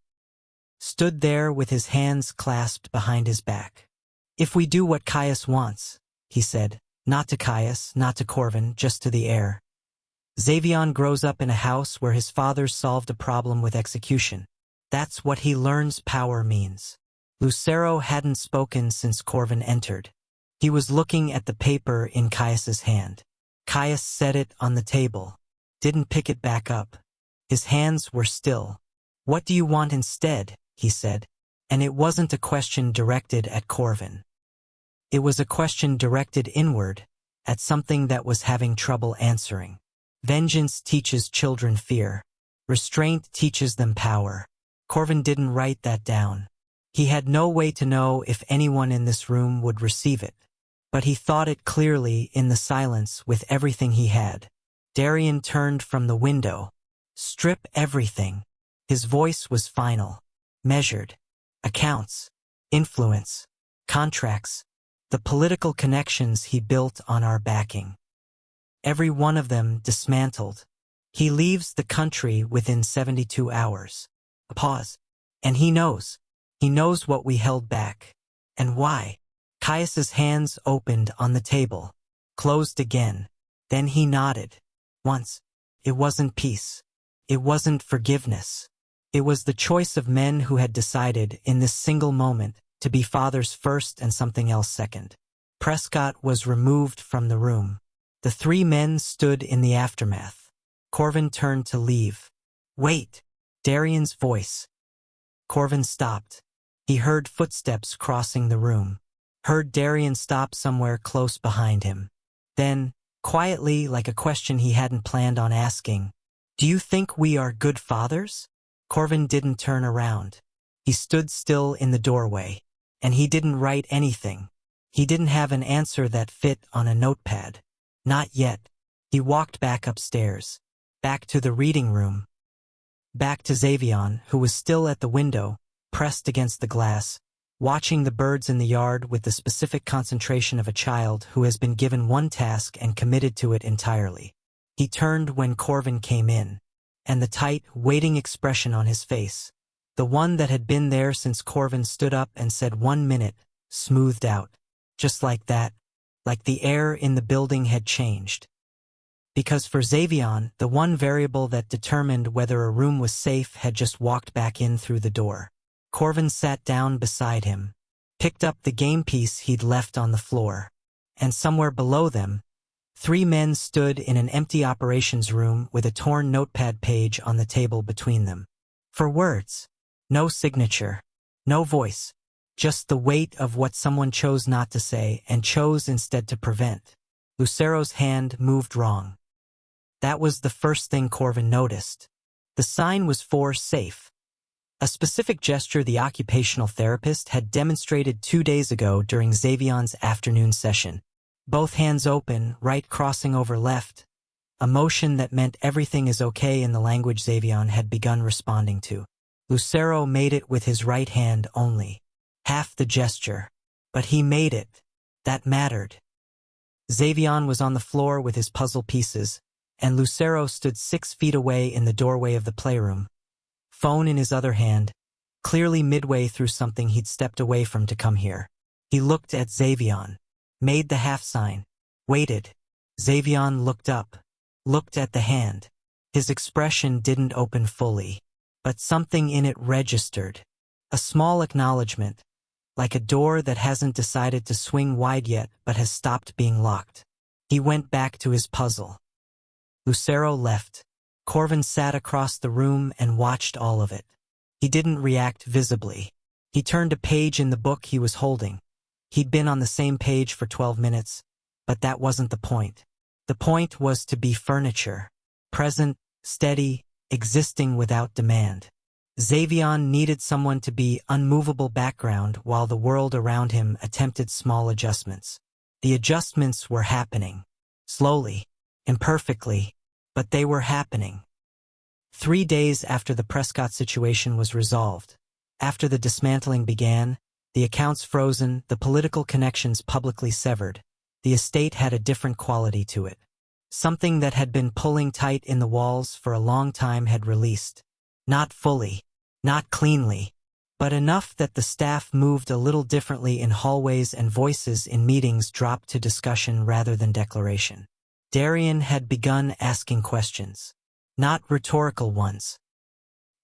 S1: stood there with his hands clasped behind his back. If we do what Caius wants, he said, not to Caius, not to Corvin, just to the air. Xavion grows up in a house where his father solved a problem with execution. That's what he learns power means. Lucero hadn't spoken since Corvin entered. He was looking at the paper in Caius's hand. Caius set it on the table, didn't pick it back up. His hands were still. What do you want instead? He said. And it wasn't a question directed at Corvin. It was a question directed inward, at something that was having trouble answering. Vengeance teaches children fear. Restraint teaches them power. Corvin didn't write that down. He had no way to know if anyone in this room would receive it. But he thought it clearly in the silence with everything he had. Darian turned from the window. Strip everything. His voice was final, measured. Accounts, influence, contracts, the political connections he built on our backing. Every one of them dismantled. He leaves the country within 72 hours. A pause. And he knows. He knows what we held back. And why. Caius's hands opened on the table, closed again. Then he nodded. Once. It wasn't peace. It wasn't forgiveness. It was the choice of men who had decided, in this single moment, to be fathers first and something else second. Prescott was removed from the room. The three men stood in the aftermath. Corvin turned to leave. "Wait!" Darian's voice. Corvin stopped. He heard footsteps crossing the room. Heard Darian stop somewhere close behind him. Then, quietly, like a question he hadn't planned on asking, "Do you think we are good fathers?" Corvin didn't turn around. He stood still in the doorway. And he didn't write anything. He didn't have an answer that fit on a notepad. Not yet. He walked back upstairs. Back to the reading room. Back to Xavion, who was still at the window, pressed against the glass, watching the birds in the yard with the specific concentration of a child who has been given one task and committed to it entirely. He turned when Corvin came in, and the tight, waiting expression on his face, the one that had been there since Corvin stood up and said 1 minute, smoothed out. Just like that, like the air in the building had changed. Because for Xavion, the one variable that determined whether a room was safe had just walked back in through the door. Corvin sat down beside him, picked up the game piece he'd left on the floor, and somewhere below them, three men stood in an empty operations room with a torn notepad page on the table between them. For words. No signature. No voice. Just the weight of what someone chose not to say and chose instead to prevent. Lucero's hand moved wrong. That was the first thing Corvin noticed. The sign was for safe. A specific gesture the occupational therapist had demonstrated 2 days ago during Xavion's afternoon session. Both hands open, right crossing over left. A motion that meant everything is okay in the language Xavion had begun responding to. Lucero made it with his right hand only. Half the gesture. But he made it. That mattered. Xavion was on the floor with his puzzle pieces, and Lucero stood 6 feet away in the doorway of the playroom. Phone in his other hand, clearly midway through something he'd stepped away from to come here. He looked at Xavion, made the half sign, waited. Xavion looked up, looked at the hand. His expression didn't open fully, but something in it registered. A small acknowledgement, like a door that hasn't decided to swing wide yet but has stopped being locked. He went back to his puzzle. Lucero left. Corvin sat across the room and watched all of it. He didn't react visibly. He turned a page in the book he was holding. He'd been on the same page for 12 minutes, but that wasn't the point. The point was to be furniture. Present, steady, existing without demand. Xavion needed someone to be unmovable background while the world around him attempted small adjustments. The adjustments were happening. Slowly, imperfectly, but they were happening. 3 days after the Prescott situation was resolved, after the dismantling began, the accounts frozen, the political connections publicly severed, the estate had a different quality to it. Something that had been pulling tight in the walls for a long time had released. Not fully, not cleanly, but enough that the staff moved a little differently in hallways and voices in meetings dropped to discussion rather than declaration. Darian had begun asking questions. Not rhetorical ones.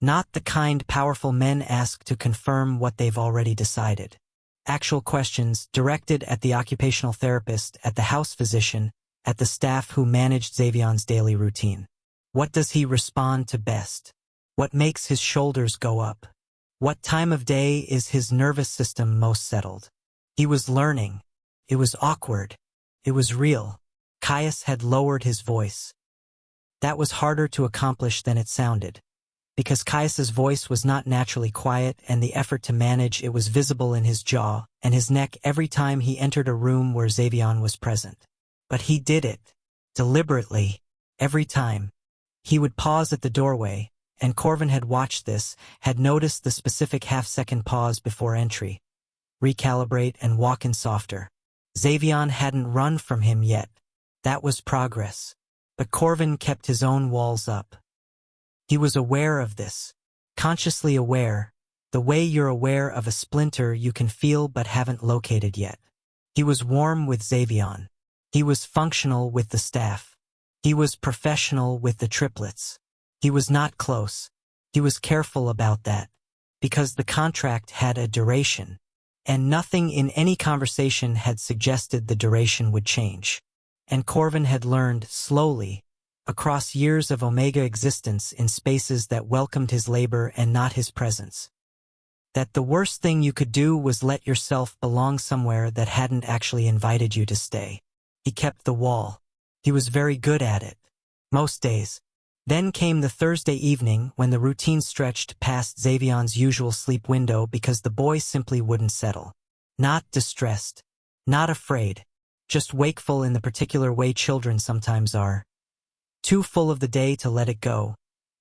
S1: Not the kind powerful men ask to confirm what they've already decided. Actual questions directed at the occupational therapist, at the house physician, at the staff who managed Xavion's daily routine. What does he respond to best? What makes his shoulders go up? What time of day is his nervous system most settled? He was learning. It was awkward. It was real. Caius had lowered his voice. That was harder to accomplish than it sounded, because Caius's voice was not naturally quiet, and the effort to manage it was visible in his jaw and his neck every time he entered a room where Xavion was present. But he did it, deliberately, every time. He would pause at the doorway, and Corvin had watched this, had noticed the specific half-second pause before entry. Recalibrate and walk in softer. Xavion hadn't run from him yet. That was progress. But Corvin kept his own walls up. He was aware of this. Consciously aware, the way you're aware of a splinter you can feel but haven't located yet. He was warm with Xavion. He was functional with the staff. He was professional with the triplets. He was not close. He was careful about that. Because the contract had a duration. and nothing in any conversation had suggested the duration would change. And Corvin had learned, slowly, across years of Omega existence in spaces that welcomed his labor and not his presence, that the worst thing you could do was let yourself belong somewhere that hadn't actually invited you to stay. He kept the wall. He was very good at it. Most days. Then came the Thursday evening when the routine stretched past Xavion's usual sleep window because the boy simply wouldn't settle. Not distressed. Not afraid. Just wakeful in the particular way children sometimes are. Too full of the day to let it go,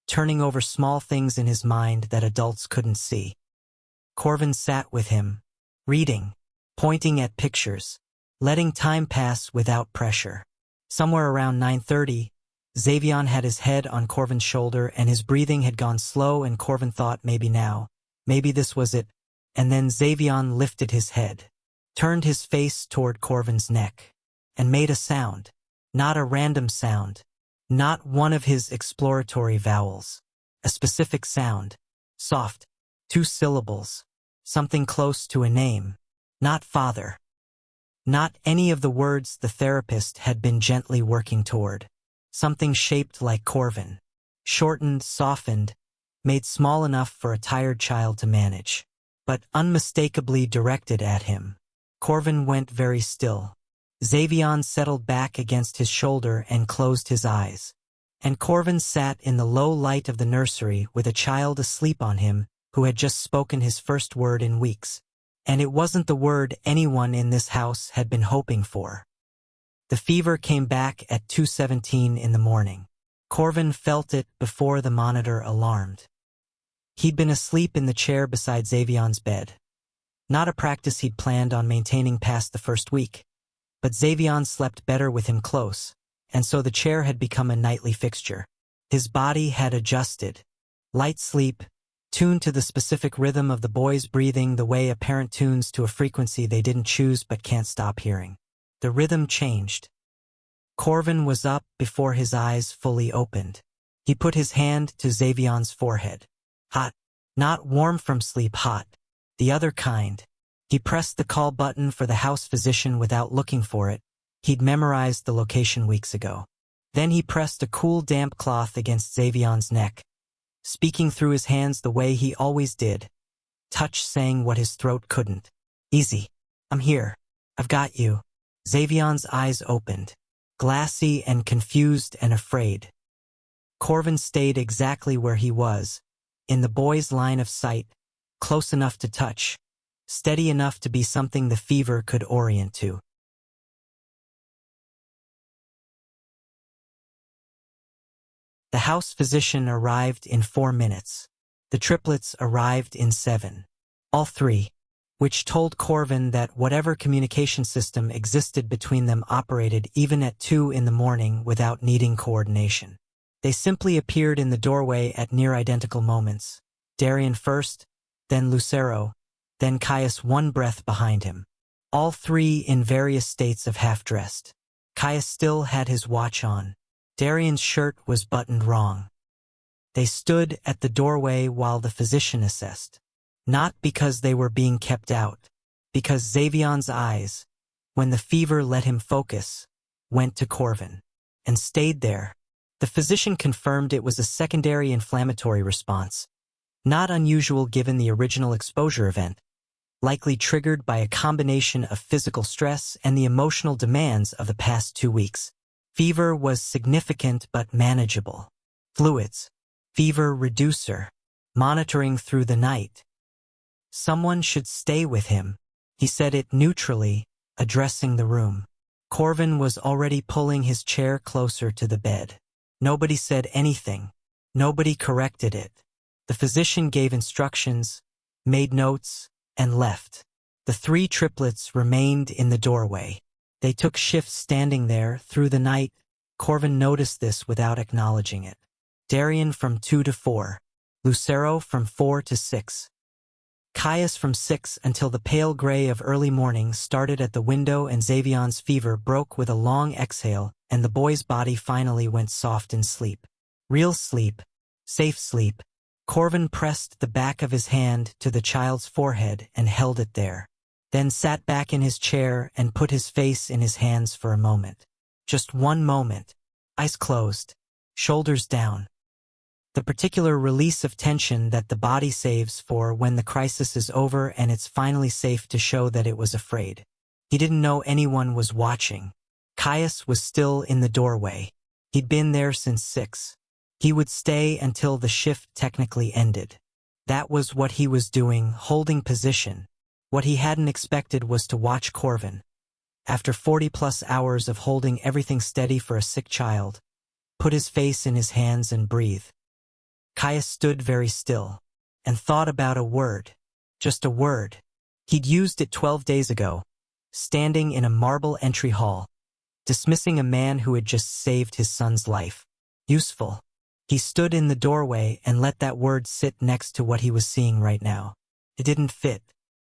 S1: turning over small things in his mind that adults couldn't see. Corvin sat with him, reading, pointing at pictures, letting time pass without pressure. Somewhere around 9:30, Xavion had his head on Corvin's shoulder and his breathing had gone slow, and Corvin thought maybe now, maybe this was it, and then Xavion lifted his head, turned his face toward Corvin's neck, and made a sound. Not a random sound, not one of his exploratory vowels. A specific sound, soft, 2 syllables, something close to a name. Not father. Not any of the words the therapist had been gently working toward. Something shaped like Corvin. Shortened, softened, made small enough for a tired child to manage. But unmistakably directed at him. Corvin went very still. Xavion settled back against his shoulder and closed his eyes. And Corvin sat in the low light of the nursery with a child asleep on him who had just spoken his first word in weeks. And it wasn't the word anyone in this house had been hoping for. The fever came back at 2:17 in the morning. Corvin felt it before the monitor alarmed. He'd been asleep in the chair beside Xavion's bed. Not a practice he'd planned on maintaining past the first week. But Xavion slept better with him close, and so the chair had become a nightly fixture. His body had adjusted. Light sleep, tuned to the specific rhythm of the boy's breathing the way a parent tunes to a frequency they didn't choose but can't stop hearing. The rhythm changed. Corvin was up before his eyes fully opened. He put his hand to Xavion's forehead. Hot. Not warm from sleep, hot. The other kind. He pressed the call button for the house physician without looking for it. He'd memorized the location weeks ago. Then he pressed a cool damp cloth against Xavion's neck, speaking through his hands the way he always did. Touch saying what his throat couldn't. Easy. I'm here. I've got you. Xavion's eyes opened, glassy and confused and afraid. Corvin stayed exactly where he was, in the boy's line of sight, close enough to touch, steady enough to be something the fever could orient to. The house physician arrived in 4 minutes. The triplets arrived in 7. All 3. Which told Corvin that whatever communication system existed between them operated even at 2 in the morning without needing coordination. They simply appeared in the doorway at near-identical moments. Darian first, then Lucero, then Caius 1 breath behind him. All 3 in various states of half-dressed. Caius still had his watch on. Darian's shirt was buttoned wrong. They stood at the doorway while the physician assessed. Not because they were being kept out, because Xavion's eyes, when the fever let him focus, went to Corvin, and stayed there. The physician confirmed it was a secondary inflammatory response, not unusual given the original exposure event, likely triggered by a combination of physical stress and the emotional demands of the past 2 weeks. Fever was significant but manageable. Fluids, fever reducer, monitoring through the night. Someone should stay with him. He said it neutrally, addressing the room. Corvin was already pulling his chair closer to the bed. Nobody said anything. Nobody corrected it. The physician gave instructions, made notes, and left. The 3 triplets remained in the doorway. They took shifts standing there through the night. Corvin noticed this without acknowledging it. Darian from 2 to 4. Lucero from 4 to 6. Caius from 6 until the pale gray of early morning started at the window, and Xavion's fever broke with a long exhale, and the boy's body finally went soft in sleep. Real sleep. Safe sleep. Corvin pressed the back of his hand to the child's forehead and held it there. then sat back in his chair and put his face in his hands for a moment. Just one moment. Eyes closed, shoulders down. The particular release of tension that the body saves for when the crisis is over and it's finally safe to show that it was afraid. He didn't know anyone was watching. Caius was still in the doorway. He'd been there since 6. He would stay until the shift technically ended. That was what he was doing, holding position. What he hadn't expected was to watch Corvin, after 40+ hours of holding everything steady for a sick child, put his face in his hands and breathe. Caius stood very still and thought about a word, just a word. He'd used it 12 days ago, standing in a marble entry hall, dismissing a man who had just saved his son's life. Useful. He stood in the doorway and let that word sit next to what he was seeing right now. It didn't fit.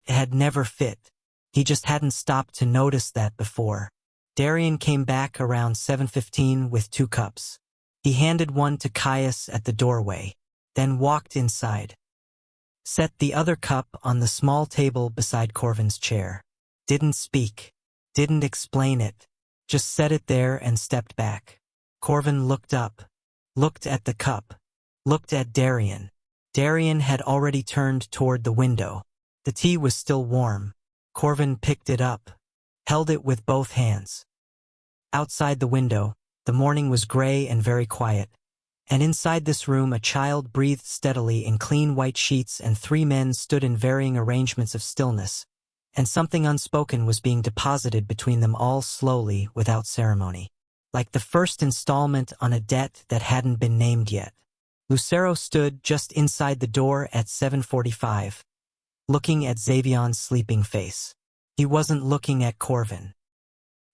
S1: It had never fit. He just hadn't stopped to notice that before. Darian came back around 7:15 with 2 cups. He handed one to Caius at the doorway, then walked inside. Set the other cup on the small table beside Corvin's chair. Didn't speak. Didn't explain it. Just set it there and stepped back. Corvin looked up, looked at the cup, looked at Darian. Darian had already turned toward the window. The tea was still warm. Corvin picked it up, held it with both hands. Outside the window, the morning was gray and very quiet, and inside this room a child breathed steadily in clean white sheets and 3 men stood in varying arrangements of stillness, and something unspoken was being deposited between them all slowly, without ceremony. Like the first installment on a debt that hadn't been named yet. Lucero stood just inside the door at 7:45, looking at Xavion's sleeping face. He wasn't looking at Corvin.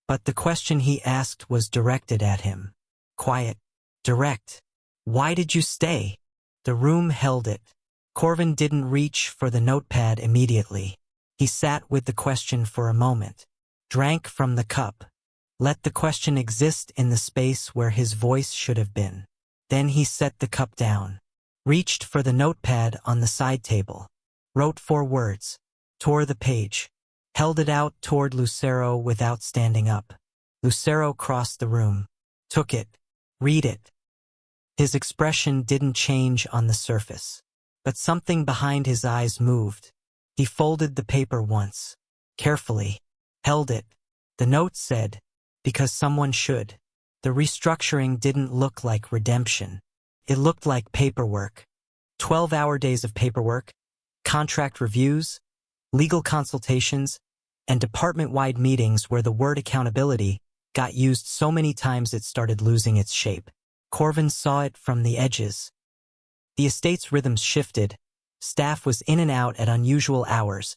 S1: But the question he asked was directed at him. Quiet. Direct. Why did you stay? The room held it. Corvin didn't reach for the notepad immediately. He sat with the question for a moment. Drank from the cup. Let the question exist in the space where his voice should have been. Then he set the cup down. Reached for the notepad on the side table. Wrote 4 words. Tore the page. Held it out toward Lucero without standing up. Lucero crossed the room. Took it. Read it. His expression didn't change on the surface. But something behind his eyes moved. He folded the paper once. Carefully. Held it. The note said, because someone should. The restructuring didn't look like redemption. It looked like paperwork. 12-hour days of paperwork, contract reviews, legal consultations, and department-wide meetings where the word accountability got used so many times it started losing its shape. Corvin saw it from the edges. The estate's rhythms shifted. Staff was in and out at unusual hours.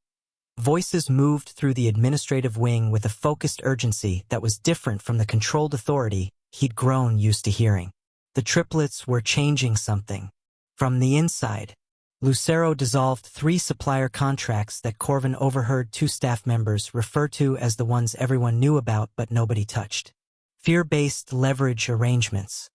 S1: Voices moved through the administrative wing with a focused urgency that was different from the controlled authority he'd grown used to hearing. The triplets were changing something. From the inside, Lucero dissolved 3 supplier contracts that Corvin overheard 2 staff members refer to as the ones everyone knew about but nobody touched. Fear-based leverage arrangements.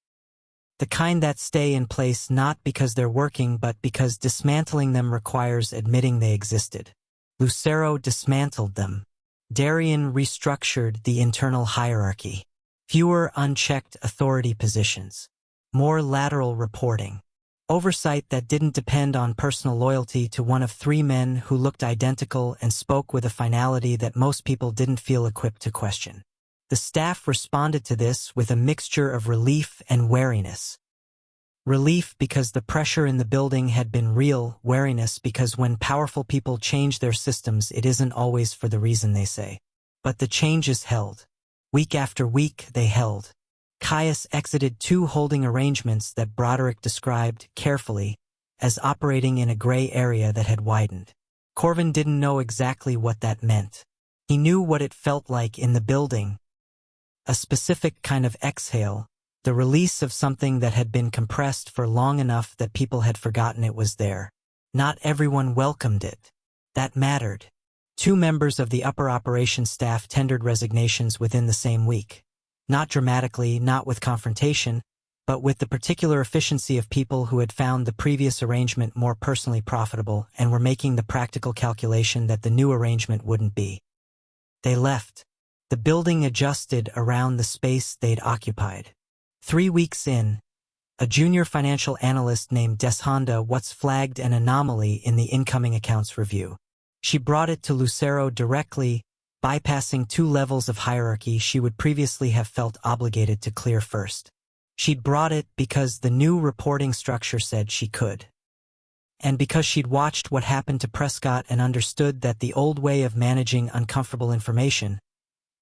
S1: The kind that stay in place not because they're working but because dismantling them requires admitting they existed. Lucero dismantled them. Darian restructured the internal hierarchy. Fewer unchecked authority positions. More lateral reporting. Oversight that didn't depend on personal loyalty to one of 3 men who looked identical and spoke with a finality that most people didn't feel equipped to question. The staff responded to this with a mixture of relief and wariness. Relief because the pressure in the building had been real, wariness because when powerful people change their systems it isn't always for the reason they say. But the changes held. Week after week they held. Caius exited 2 holding arrangements that Broderick described carefully as operating in a gray area that had widened. Corvin didn't know exactly what that meant. He knew what it felt like in the building. A specific kind of exhale, the release of something that had been compressed for long enough that people had forgotten it was there. Not everyone welcomed it. That mattered. 2 members of the upper operations staff tendered resignations within the same week. Not dramatically, not with confrontation, but with the particular efficiency of people who had found the previous arrangement more personally profitable and were making the practical calculation that the new arrangement wouldn't be. They left. The building adjusted around the space they'd occupied. 3 weeks in, a junior financial analyst named Deshonda Watts flagged an anomaly in the incoming accounts review. She brought it to Lucero directly, bypassing 2 levels of hierarchy she would previously have felt obligated to clear first. She'd brought it because the new reporting structure said she could. And because she'd watched what happened to Prescott and understood that the old way of managing uncomfortable information,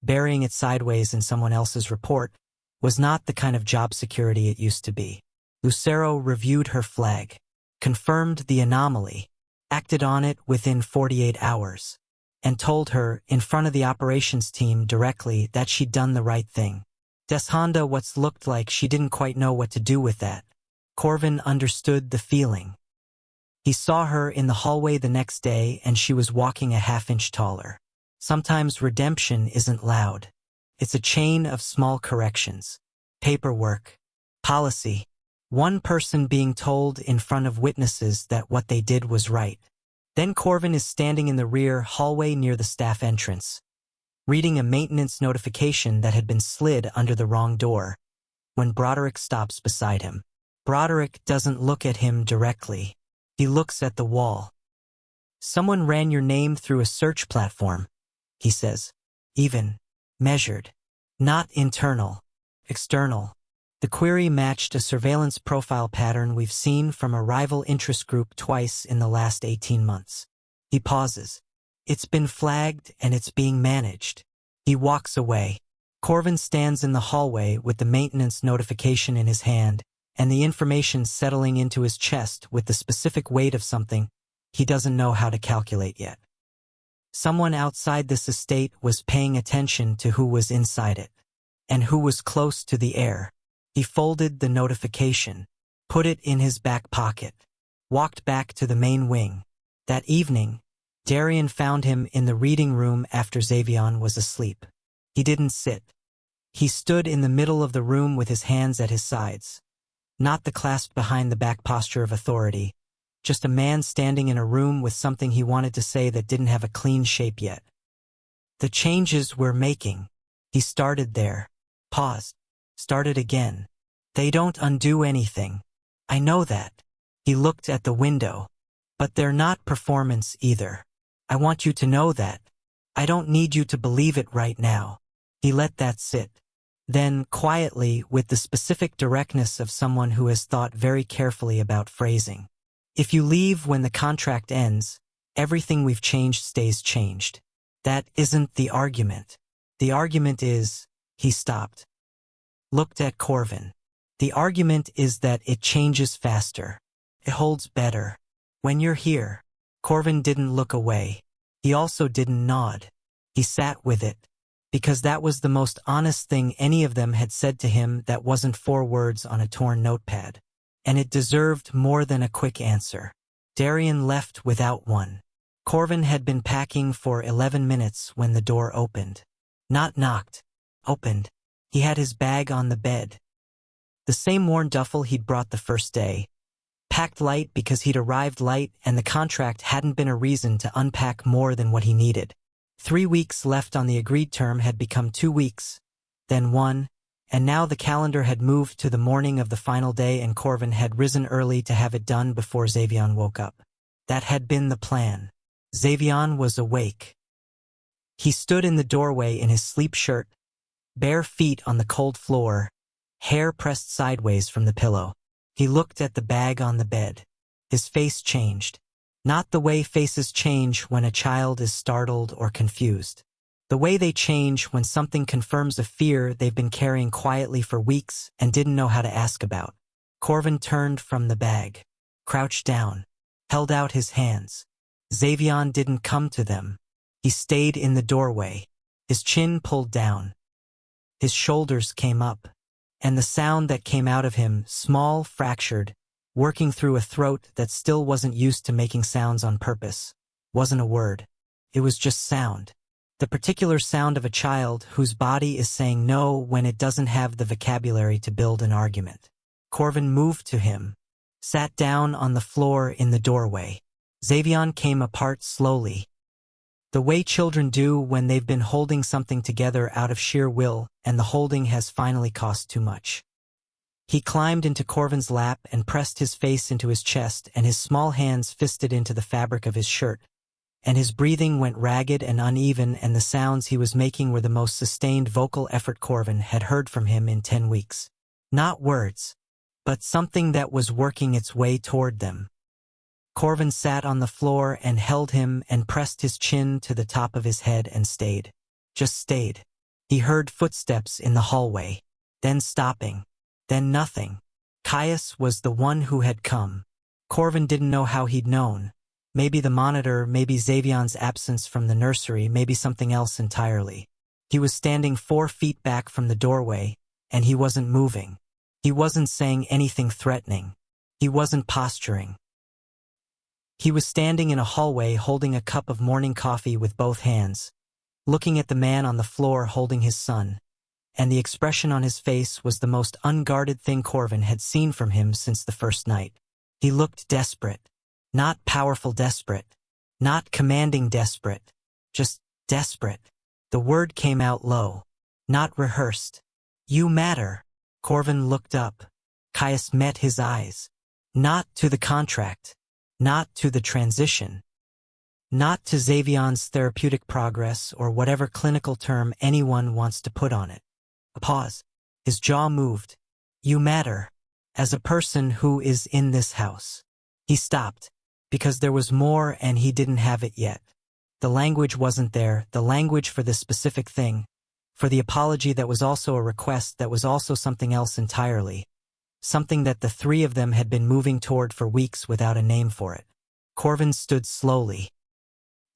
S1: burying it sideways in someone else's report, was not the kind of job security it used to be. Lucero reviewed her flag, confirmed the anomaly, acted on it within 48 hours, and told her, in front of the operations team directly, that she'd done the right thing. Deshonda Watts looked like she didn't quite know what to do with that. Corvin understood the feeling. He saw her in the hallway the next day and she was walking a half-inch taller. Sometimes redemption isn't loud. It's a chain of small corrections. Paperwork. Policy. One person being told in front of witnesses that what they did was right. Then Corvin is standing in the rear hallway near the staff entrance, reading a maintenance notification that had been slid under the wrong door, when Broderick stops beside him. Broderick doesn't look at him directly. He looks at the wall. "Someone ran your name through a search platform," he says. "Even. Measured. Not internal. External." The query matched a surveillance profile pattern we've seen from a rival interest group twice in the last 18 months. He pauses. "It's been flagged and it's being managed." He walks away. Corvin stands in the hallway with the maintenance notification in his hand and the information settling into his chest with the specific weight of something he doesn't know how to calculate yet. Someone outside this estate was paying attention to who was inside it, and who was close to the heir. He folded the notification, put it in his back pocket, walked back to the main wing. That evening, Darian found him in the reading room after Xavier was asleep. He didn't sit. He stood in the middle of the room with his hands at his sides. Not the clasped behind the back posture of authority, just a man standing in a room with something he wanted to say that didn't have a clean shape yet. "The changes we're making." He started there, paused, started again. "They don't undo anything. I know that." He looked at the window. "But they're not performance either. I want you to know that. I don't need you to believe it right now." He let that sit. Then, quietly, with the specific directness of someone who has thought very carefully about phrasing. "If you leave when the contract ends, everything we've changed stays changed. That isn't the argument. The argument is..." He stopped. Looked at Corvin. "The argument is that it changes faster. It holds better. When you're here." Corvin didn't look away. He also didn't nod. He sat with it, because that was the most honest thing any of them had said to him that wasn't 4 words on a torn notepad. And it deserved more than a quick answer. Darian left without one. Corvin had been packing for 11 minutes when the door opened. Not knocked. Opened. He had his bag on the bed. The same worn duffel he'd brought the first day. Packed light because he'd arrived late and the contract hadn't been a reason to unpack more than what he needed. 3 weeks left on the agreed term had become 2 weeks, then 1, and now the calendar had moved to the morning of the final day and Corvin had risen early to have it done before Xavier woke up. That had been the plan. Xavier was awake. He stood in the doorway in his sleep shirt, bare feet on the cold floor, hair pressed sideways from the pillow. He looked at the bag on the bed. His face changed. Not the way faces change when a child is startled or confused. The way they change when something confirms a fear they've been carrying quietly for weeks and didn't know how to ask about. Corvin turned from the bag, crouched down, held out his hands. Xavier didn't come to them. He stayed in the doorway, his chin pulled down. His shoulders came up, and the sound that came out of him, small, fractured, working through a throat that still wasn't used to making sounds on purpose, wasn't a word. It was just sound. The particular sound of a child whose body is saying no when it doesn't have the vocabulary to build an argument. Corvin moved to him, sat down on the floor in the doorway. Xavion came apart slowly, the way children do when they've been holding something together out of sheer will, and the holding has finally cost too much. He climbed into Corvin's lap and pressed his face into his chest, and his small hands fisted into the fabric of his shirt, and his breathing went ragged and uneven, and the sounds he was making were the most sustained vocal effort Corvin had heard from him in 10 weeks. Not words, but something that was working its way toward them. Corvin sat on the floor and held him and pressed his chin to the top of his head and stayed. Just stayed. He heard footsteps in the hallway, then stopping, then nothing. Caius was the one who had come. Corvin didn't know how he'd known. Maybe the monitor, maybe Xavion's absence from the nursery, maybe something else entirely. He was standing 4 feet back from the doorway, and he wasn't moving. He wasn't saying anything threatening. He wasn't posturing. He was standing in a hallway holding a cup of morning coffee with both hands, looking at the man on the floor holding his son, and the expression on his face was the most unguarded thing Corvin had seen from him since the first night. He looked desperate. Not powerful desperate. Not commanding desperate. Just desperate. The word came out low. Not rehearsed. You matter. Corvin looked up. Caius met his eyes. Not to the contract. Not to the transition. Not to Xavion's therapeutic progress or whatever clinical term anyone wants to put on it. A pause. His jaw moved. You matter. As a person who is in this house. He stopped, because there was more and he didn't have it yet. The language wasn't there, the language for this specific thing, for the apology that was also a request that was also something else entirely, something that the 3 of them had been moving toward for weeks without a name for it. Corvin stood slowly.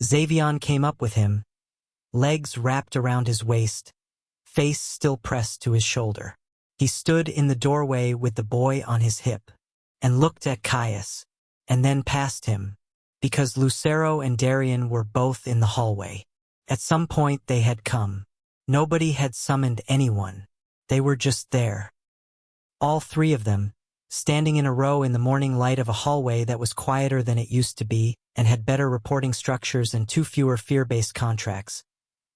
S1: Xavion came up with him, legs wrapped around his waist, face still pressed to his shoulder. He stood in the doorway with the boy on his hip, and looked at Caius, and then past him, because Lucero and Darian were both in the hallway. At some point they had come. Nobody had summoned anyone. They were just there. All 3 of them, standing in a row in the morning light of a hallway that was quieter than it used to be and had better reporting structures and 2 fewer fear-based contracts,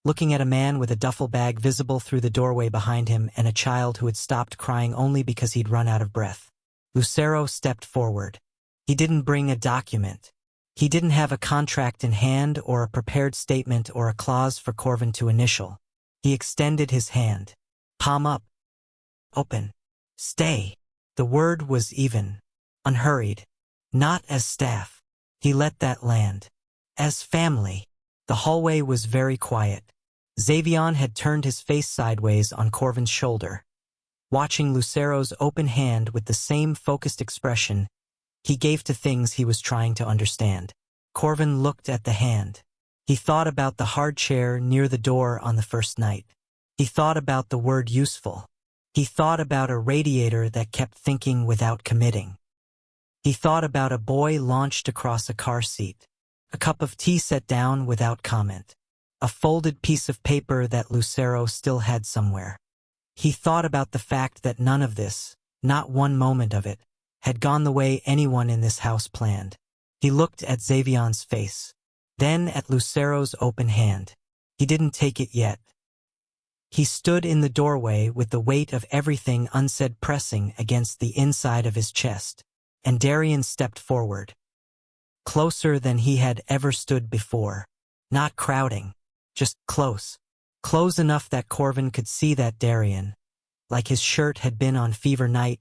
S1: looking at a man with a duffel bag visible through the doorway behind him and a child who had stopped crying only because he'd run out of breath. Lucero stepped forward. He didn't bring a document. He didn't have a contract in hand or a prepared statement or a clause for Corvin to initial. He extended his hand. Palm up. Open. Stay. The word was even. Unhurried. Not as staff. He let that land. As family. The hallway was very quiet. Xavion had turned his face sideways on Corvin's shoulder. Watching Lucero's open hand with the same focused expression he gave to things he was trying to understand. Corvin looked at the hand. He thought about the hard chair near the door on the first night. He thought about the word useful. He thought about a radiator that kept thinking without committing. He thought about a boy launched across a car seat. A cup of tea set down without comment. A folded piece of paper that Lucero still had somewhere. He thought about the fact that none of this, not one moment of it, had gone the way anyone in this house planned. He looked at Xavion's face. Then at Lucero's open hand. He didn't take it yet. He stood in the doorway with the weight of everything unsaid pressing against the inside of his chest, and Darian stepped forward. Closer than he had ever stood before. Not crowding. Just close. Close enough that Corvin could see that Darian, like his shirt had been on fever night,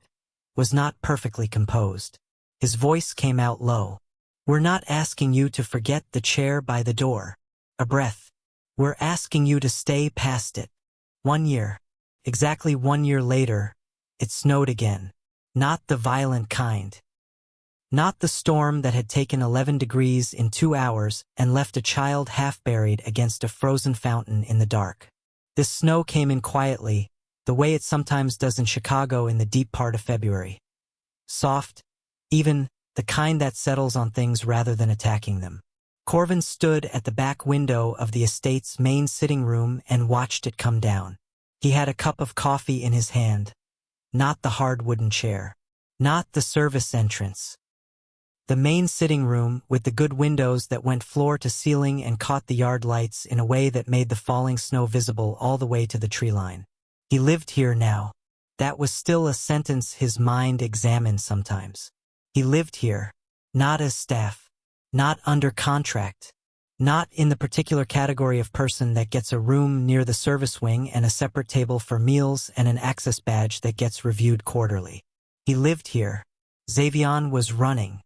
S1: was not perfectly composed. His voice came out low. We're not asking you to forget the chair by the door. A breath. We're asking you to stay past it. 1 year. Exactly 1 year later, it snowed again. Not the violent kind. Not the storm that had taken 11 degrees in 2 hours and left a child half-buried against a frozen fountain in the dark. This snow came in quietly, the way it sometimes does in Chicago in the deep part of February. Soft, even, the kind that settles on things rather than attacking them. Corvin stood at the back window of the estate's main sitting room and watched it come down. He had a cup of coffee in his hand, not the hard wooden chair. Not the service entrance. The main sitting room, with the good windows that went floor to ceiling and caught the yard lights in a way that made the falling snow visible all the way to the tree line. He lived here now. That was still a sentence his mind examined sometimes. He lived here, not as staff, not under contract, not in the particular category of person that gets a room near the service wing and a separate table for meals and an access badge that gets reviewed quarterly. He lived here. Xavion was running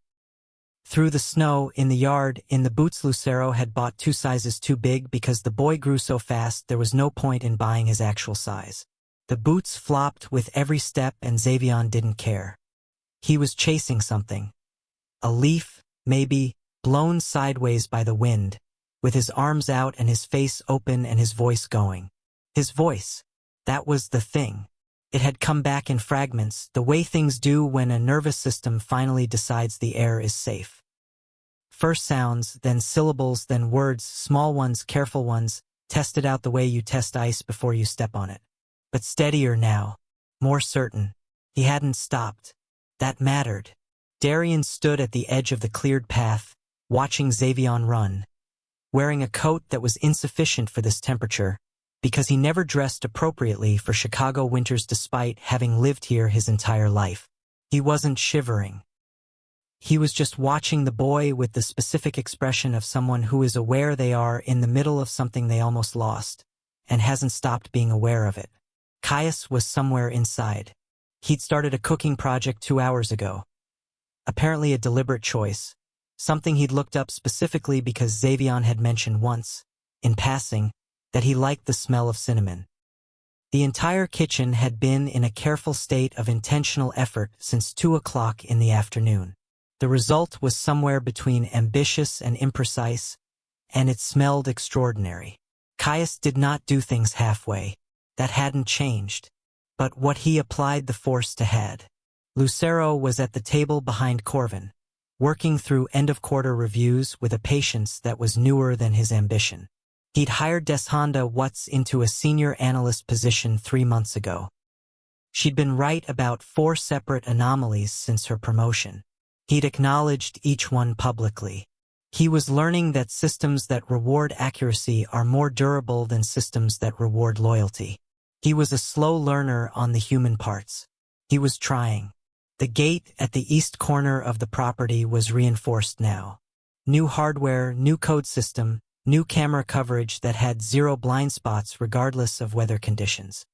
S1: through the snow, in the yard, in the boots Lucero had bought 2 sizes too big because the boy grew so fast there was no point in buying his actual size. The boots flopped with every step and Xavion didn't care. He was chasing something. A leaf, maybe, blown sideways by the wind, with his arms out and his face open and his voice going. His voice. That was the thing. It had come back in fragments, the way things do when a nervous system finally decides the air is safe. First sounds, then syllables, then words, small ones, careful ones, tested out the way you test ice before you step on it. But steadier now, more certain. He hadn't stopped. That mattered. Darian stood at the edge of the cleared path, watching Xavion run, wearing a coat that was insufficient for this temperature, because he never dressed appropriately for Chicago winters despite having lived here his entire life. He wasn't shivering. He was just watching the boy with the specific expression of someone who is aware they are in the middle of something they almost lost, and hasn't stopped being aware of it. Caius was somewhere inside. He'd started a cooking project 2 hours ago. Apparently a deliberate choice, something he'd looked up specifically because Xavion had mentioned once, in passing, that he liked the smell of cinnamon. The entire kitchen had been in a careful state of intentional effort since 2 o'clock in the afternoon. The result was somewhere between ambitious and imprecise, and it smelled extraordinary. Caius did not do things halfway. That hadn't changed. But what he applied the force to had. Lucero was at the table behind Corvin, working through end-of-quarter reviews with a patience that was newer than his ambition. He'd hired Deshonda Watts into a senior analyst position 3 months ago. She'd been right about 4 separate anomalies since her promotion. He'd acknowledged each one publicly. He was learning that systems that reward accuracy are more durable than systems that reward loyalty. He was a slow learner on the human parts. He was trying. The gate at the east corner of the property was reinforced now. New hardware, new code system, new camera coverage that had 0 blind spots regardless of weather conditions.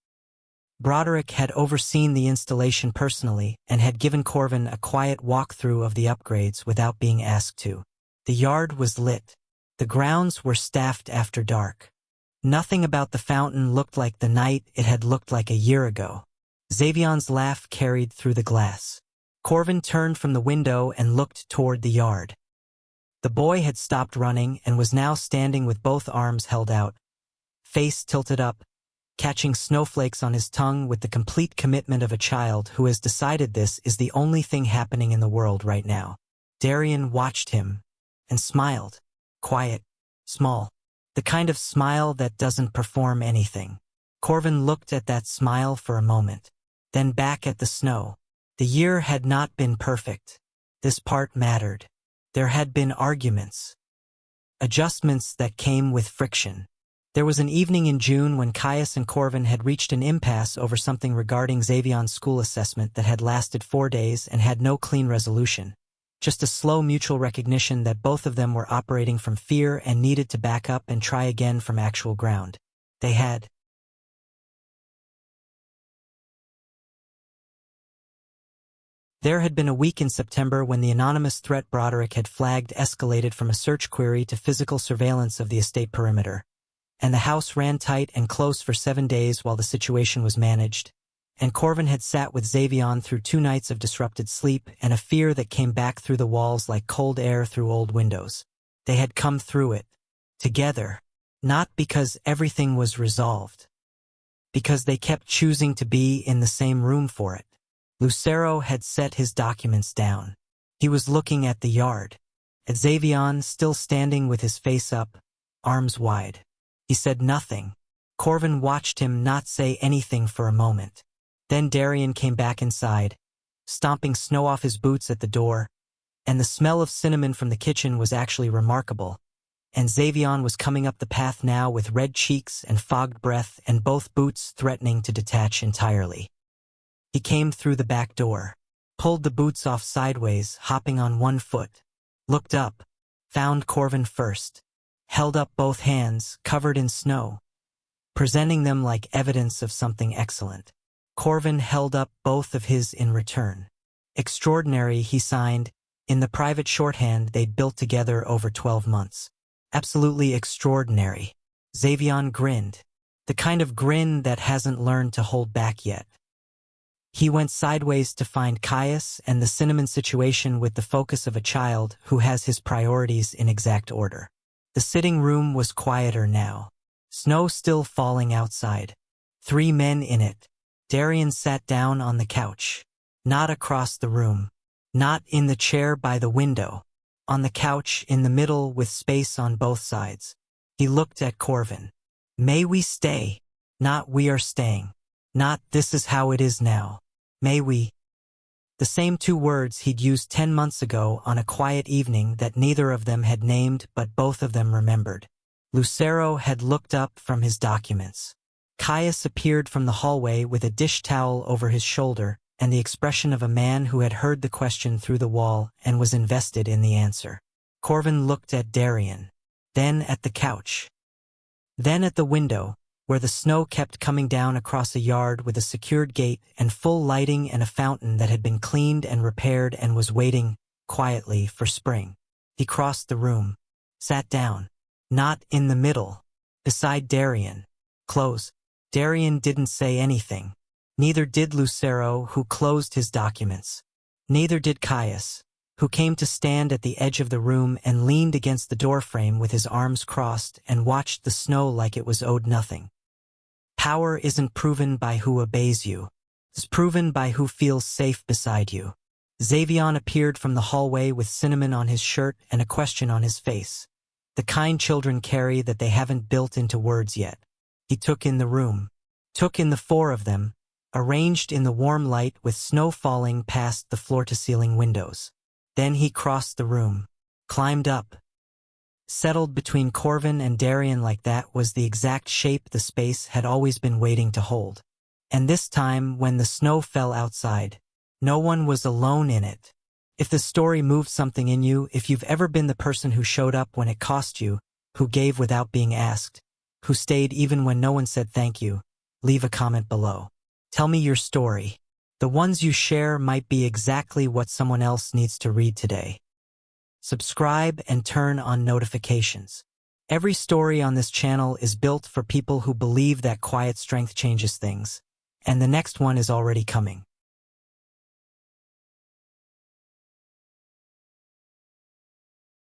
S1: Broderick had overseen the installation personally and had given Corvin a quiet walkthrough of the upgrades without being asked to. The yard was lit. The grounds were staffed after dark. Nothing about the fountain looked like the night it had looked like a year ago. Xavion's laugh carried through the glass. Corvin turned from the window and looked toward the yard. The boy had stopped running and was now standing with both arms held out, face tilted up, catching snowflakes on his tongue with the complete commitment of a child who has decided this is the only thing happening in the world right now. Darian watched him and smiled. Quiet, small. The kind of smile that doesn't perform anything. Corvin looked at that smile for a moment, then back at the snow. The year had not been perfect. This part mattered. There had been arguments. Adjustments that came with friction. There was an evening in June when Caius and Corvin had reached an impasse over something regarding Xavion's school assessment that had lasted 4 days and had no clean resolution. Just a slow mutual recognition that both of them were operating from fear and needed to back up and try again from actual ground. They had. There had been a week in September when the anonymous threat Broderick had flagged escalated from a search query to physical surveillance of the estate perimeter. And the house ran tight and close for 7 days while the situation was managed. And Corvin had sat with Xavion through 2 nights of disrupted sleep and a fear that came back through the walls like cold air through old windows. They had come through it. Together. Not because everything was resolved. Because they kept choosing to be in the same room for it. Lucero had set his documents down. He was looking at the yard. At Xavion, still standing with his face up, arms wide. He said nothing. Corvin watched him not say anything for a moment. Then Darian came back inside, stomping snow off his boots at the door, and the smell of cinnamon from the kitchen was actually remarkable. And Xavion was coming up the path now with red cheeks and fogged breath and both boots threatening to detach entirely. He came through the back door, pulled the boots off sideways, hopping on one foot, looked up, found Corvin first, held up both hands, covered in snow, presenting them like evidence of something excellent. Corvin held up both of his in return. Extraordinary, he signed, in the private shorthand they'd built together over 12 months. Absolutely extraordinary. Xavion grinned, the kind of grin that hasn't learned to hold back yet. He went sideways to find Caius and the cinnamon situation with the focus of a child who has his priorities in exact order. The sitting room was quieter now. Snow still falling outside. 3 men in it. Darian sat down on the couch. Not across the room. Not in the chair by the window. On the couch in the middle with space on both sides. He looked at Corvin. May we stay? Not we are staying. Not this is how it is now. May we? The same 2 words he'd used 10 months ago on a quiet evening that neither of them had named but both of them remembered. Lucero had looked up from his documents. Caius appeared from the hallway with a dish towel over his shoulder and the expression of a man who had heard the question through the wall and was invested in the answer. Corvin looked at Darian, then at the couch, then at the window, where the snow kept coming down across a yard with a secured gate and full lighting and a fountain that had been cleaned and repaired and was waiting, quietly, for spring. He crossed the room, sat down, not in the middle, beside Darian. Close. Darian didn't say anything. Neither did Lucero, who closed his documents. Neither did Caius, who came to stand at the edge of the room and leaned against the doorframe with his arms crossed and watched the snow like it was owed nothing. Power isn't proven by who obeys you. It's proven by who feels safe beside you. Xavion appeared from the hallway with cinnamon on his shirt and a question on his face. The kind children carry that they haven't built into words yet. He took in the room. Took in the 4 of them, arranged in the warm light with snow falling past the floor-to-ceiling windows. Then he crossed the room, climbed up. Settled between Corvin and Darian like that was the exact shape the space had always been waiting to hold. And this time, when the snow fell outside, no one was alone in it. If the story moved something in you, if you've ever been the person who showed up when it cost you, who gave without being asked, who stayed even when no one said thank you, leave a comment below. Tell me your story. The ones you share might be exactly what someone else needs to read today. Subscribe and turn on notifications. Every story on this channel is built for people who believe that quiet strength changes things, and the next one is already coming.